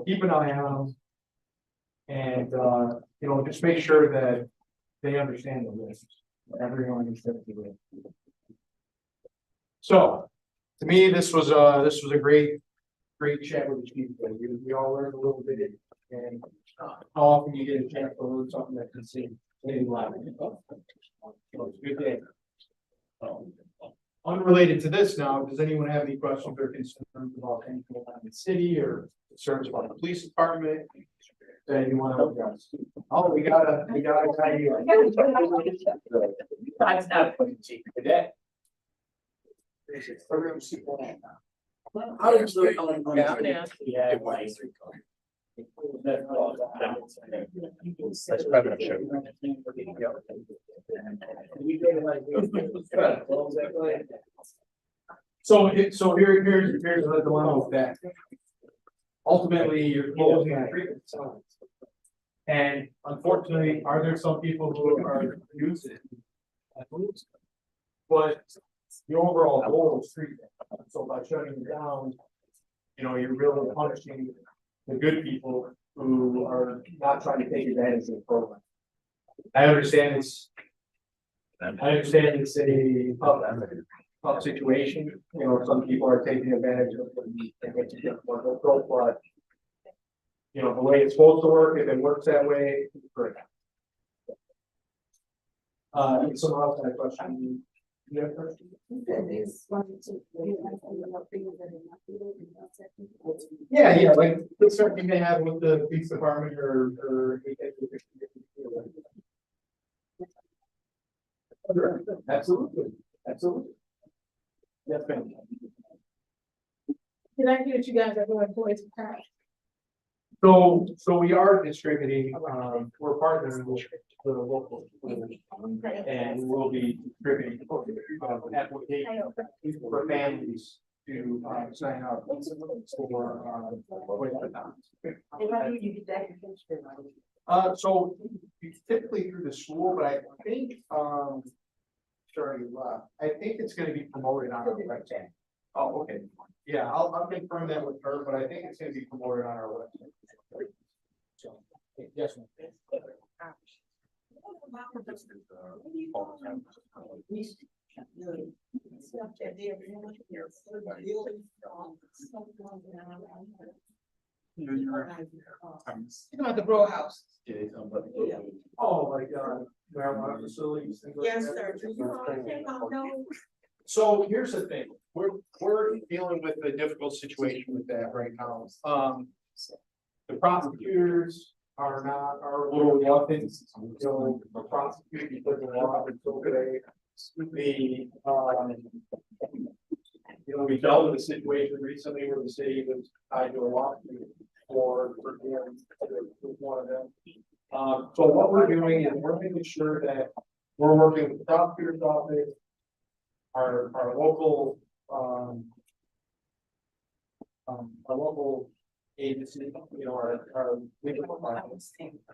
keep an eye on them, and just make sure that they understand the risks. Everyone understands the risks. So, to me, this was a great chat with the chief. We all learned a little bit, and how often you get a chance to learn something that can see maybe live. So it's a good day. Unrelated to this now, does anyone have any questions or concerns about anything going on in the city or concerns about the police department? That you want to address? Oh, we got a guy here. That's not putting cheap today. I was looking Yeah. That's revenue share. Here's the dilemma with that. Ultimately, you're closing a treatment facility. And unfortunately, are there some people who are using it? But the overall goal is treatment. So by shutting it down, you know, you're really punishing the good people who are not trying to take advantage of the program. I understand it's a tough situation, you know, some people are taking advantage of it. But you know, the way it's supposed to work, if it works that way, great. Someone else had a question? You have a question? Yeah, like this certainly may have with the police department or. Absolutely. Yes, ma'am. Did I hear that you guys are going towards the So we are distributing, we're partnering with the local. And we'll be distributing applications for families to sign up for. So typically through the school, but I think, sorry, I think it's gonna be promoted on our website. Oh, okay. Yeah, I'll confirm that with her, but I think it's gonna be promoted on our website. So, yes. Think about the row house. Oh, like, marijuana facilities. Things like Yes, that. sir. Do you all think I'll know? So here's the thing, we're dealing with a difficult situation with that right now. The prosecutors are a little reluctant, you know, prosecute because the law is so good. You know, we dealt with a situation recently where the city was tied to a lawsuit for one of them. So what we're doing is we're making sure that we're working with the prosecutor's office, our local, agency, you know, our legal department,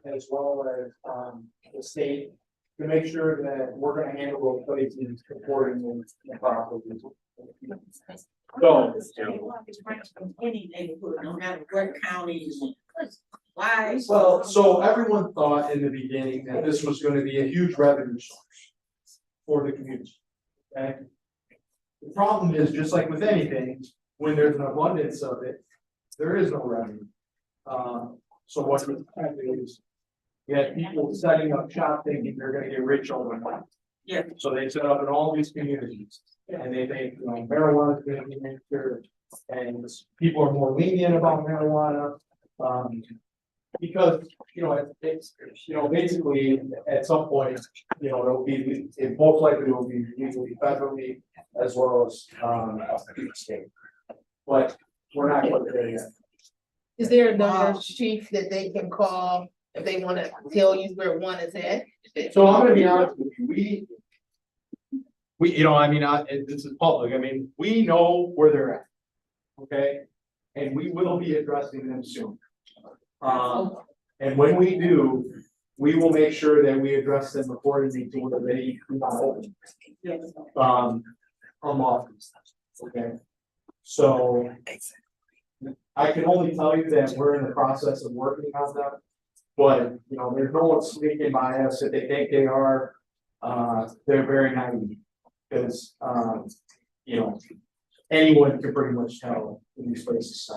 as well as, the state, to make sure that we're gonna handle those places accordingly and properly. So, Any neighborhood, no matter what county. Why? well, so everyone thought in the beginning that this was gonna be a huge revenue source for the community, okay? The problem is, just like with anything, when there's an abundance of it, there is no revenue. So what happening is, you have people setting up shop thinking they're gonna get rich overnight. Yeah. So they set up in all these communities, and they think, you know, marijuana is gonna be maker, and people are more lenient about marijuana. Because, you know, it's, you know, basically, at some point, you know, it'll be, it most likely will be legally federally as well as, state. But we're not quite there yet. Is there a number, chief, that they can call if they wanna tell you where one is at? So I'm gonna be honest with you, we, you know, I mean, this is public, I mean, we know where they're at. Okay, and we will be addressing them soon. And when we do, we will make sure that we address them accordingly to where they do not open. Unlawful. Okay, so I can only tell you that we're in the process of working on them. But, you know, there's no one sneaking by us if they think they are, they're very naive. Because, you know, anyone can pretty much tell in these places,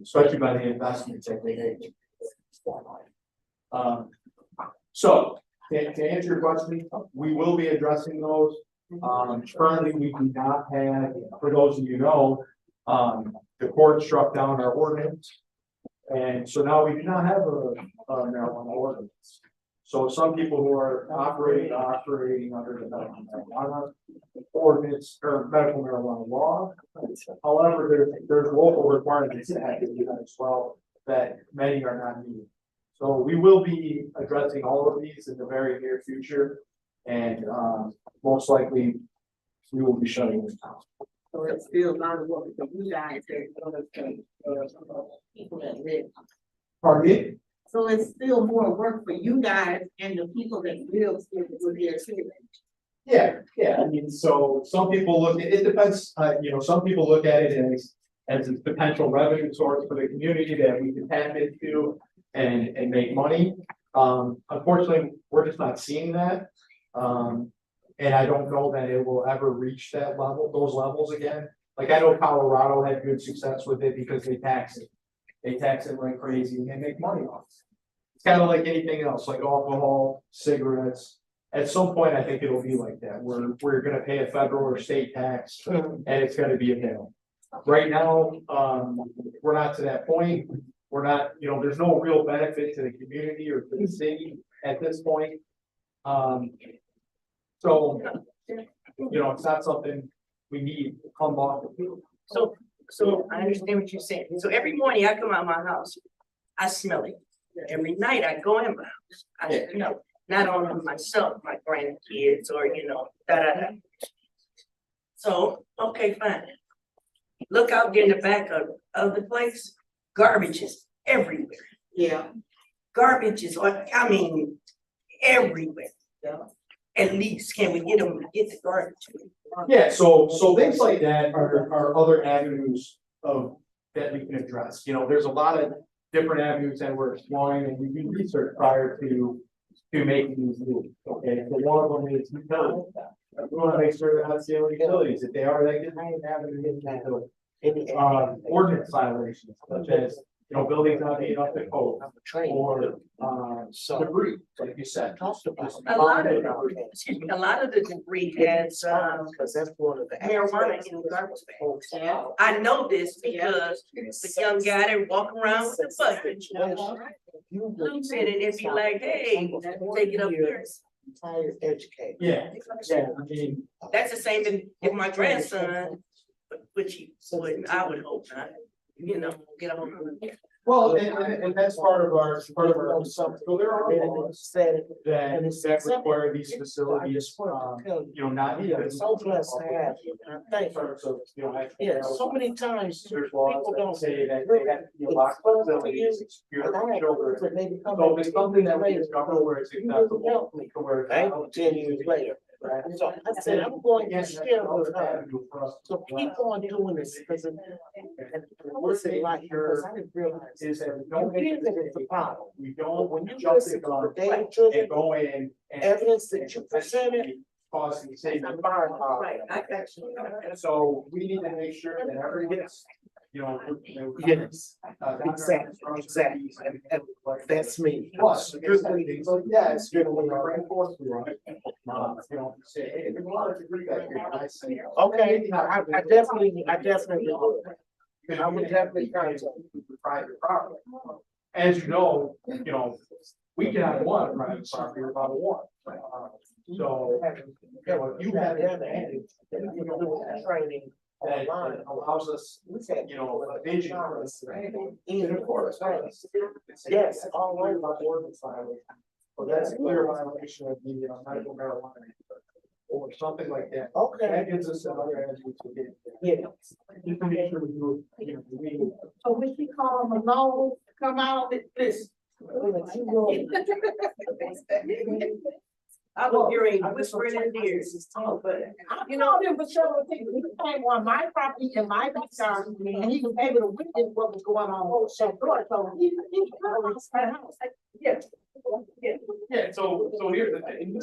especially by the investments that they make. So, to answer your question, we will be addressing those. Currently, we do not have, for those of you who know, the court struck down our ordinance. And so now we do not have a marijuana ordinance. So some people who are operating under the medical marijuana ordinance or medical marijuana law. However, there's local requirements that have to be done as well that many are not needed. So we will be addressing all of these in the very near future. And most likely we will be shutting them down. So it's still a lot of work for you guys, people that live. Pardon me? So it's still more work for you guys and the people that live with their children. Yeah, I mean, so some people look, it depends, some people look at it as a potential revenue source for the community that we can tap into and make money. Unfortunately, we're just not seeing that. And I don't know that it will ever reach that level, those levels again. Like I know Colorado had good success with it because they tax it. They tax it like crazy and they make money off it. It's kind of like anything else, like alcohol, cigarettes. At some point, I think it'll be like that, where we're gonna pay a federal or state tax and it's gonna be available. Right now, we're not to that point. We're not, there's no real benefit to the community or to the city at this point. So, it's not something we need to come off of. So I understand what you're saying. So every morning I come out of my house, I smell it. Every night I go in my house, I smell it. Not only myself, my grandkids, or da da da. So, okay, fine. Look out there in the back of the place, garbage is everywhere. Yeah. Garbage is everywhere. At least can we get them to get the garbage? Yeah, so things like that are other avenues that we can address. There's a lot of different avenues that we're exploring and we do research prior to making these moves. Okay, so one of them is utilities. We want to make sure they're not stealing utilities. If they are, they can have it in ordinance violations, such as buildings not being up to code or debris, like you said. A lot of the debris has because that's one of the marijuana in the garbage bags. I know this because the young guy that walk around with the bucket. He said it and be like, hey, take it up here. Educated. Yeah, I mean, That's the same if my grandson, which he wouldn't, I would hope not, get a hold of it. well, and that's part of our, so there are laws that require these facilities, not even. So blessed to have you. Thank you. Yeah, so many times There's people laws that don't say that they have to be locked facilities, secure for children. So it's something that we discover where it's acceptable, to where it's Thank not. 10 years later. So I said, I'm going to share with her. So keep on doing this because what's it like? Because I didn't realize Is that we you don't make hear that it's a it, problem. we don't, When you jump listen the to gun the data and driven go in and. evidence that you presented, Causing the same. Right, I got you. So we need to make sure that everyone gets, yes, exactly. And that's me. Plus, so yeah, it's good when we're enforcement. Say, hey, there's a lot of degree that I say. Okay, I definitely would. I would definitely contact Private property. As you know, we can have one private property without a warrant. So, if you have an advantage, training that allows us, a vision. in course. Yes, all over my ordinance violation. Well, that's a clear violation of the medical marijuana or something like that. Okay. That gives us another avenue to get. Yeah. Just to make sure we do it. So we should call them alone, come out with this. I was hearing whispering in the ears. But you know, there was several people, he came on my property in my backyard, and he was able to witness what was going on. So he was my house. Yeah, so here's the thing.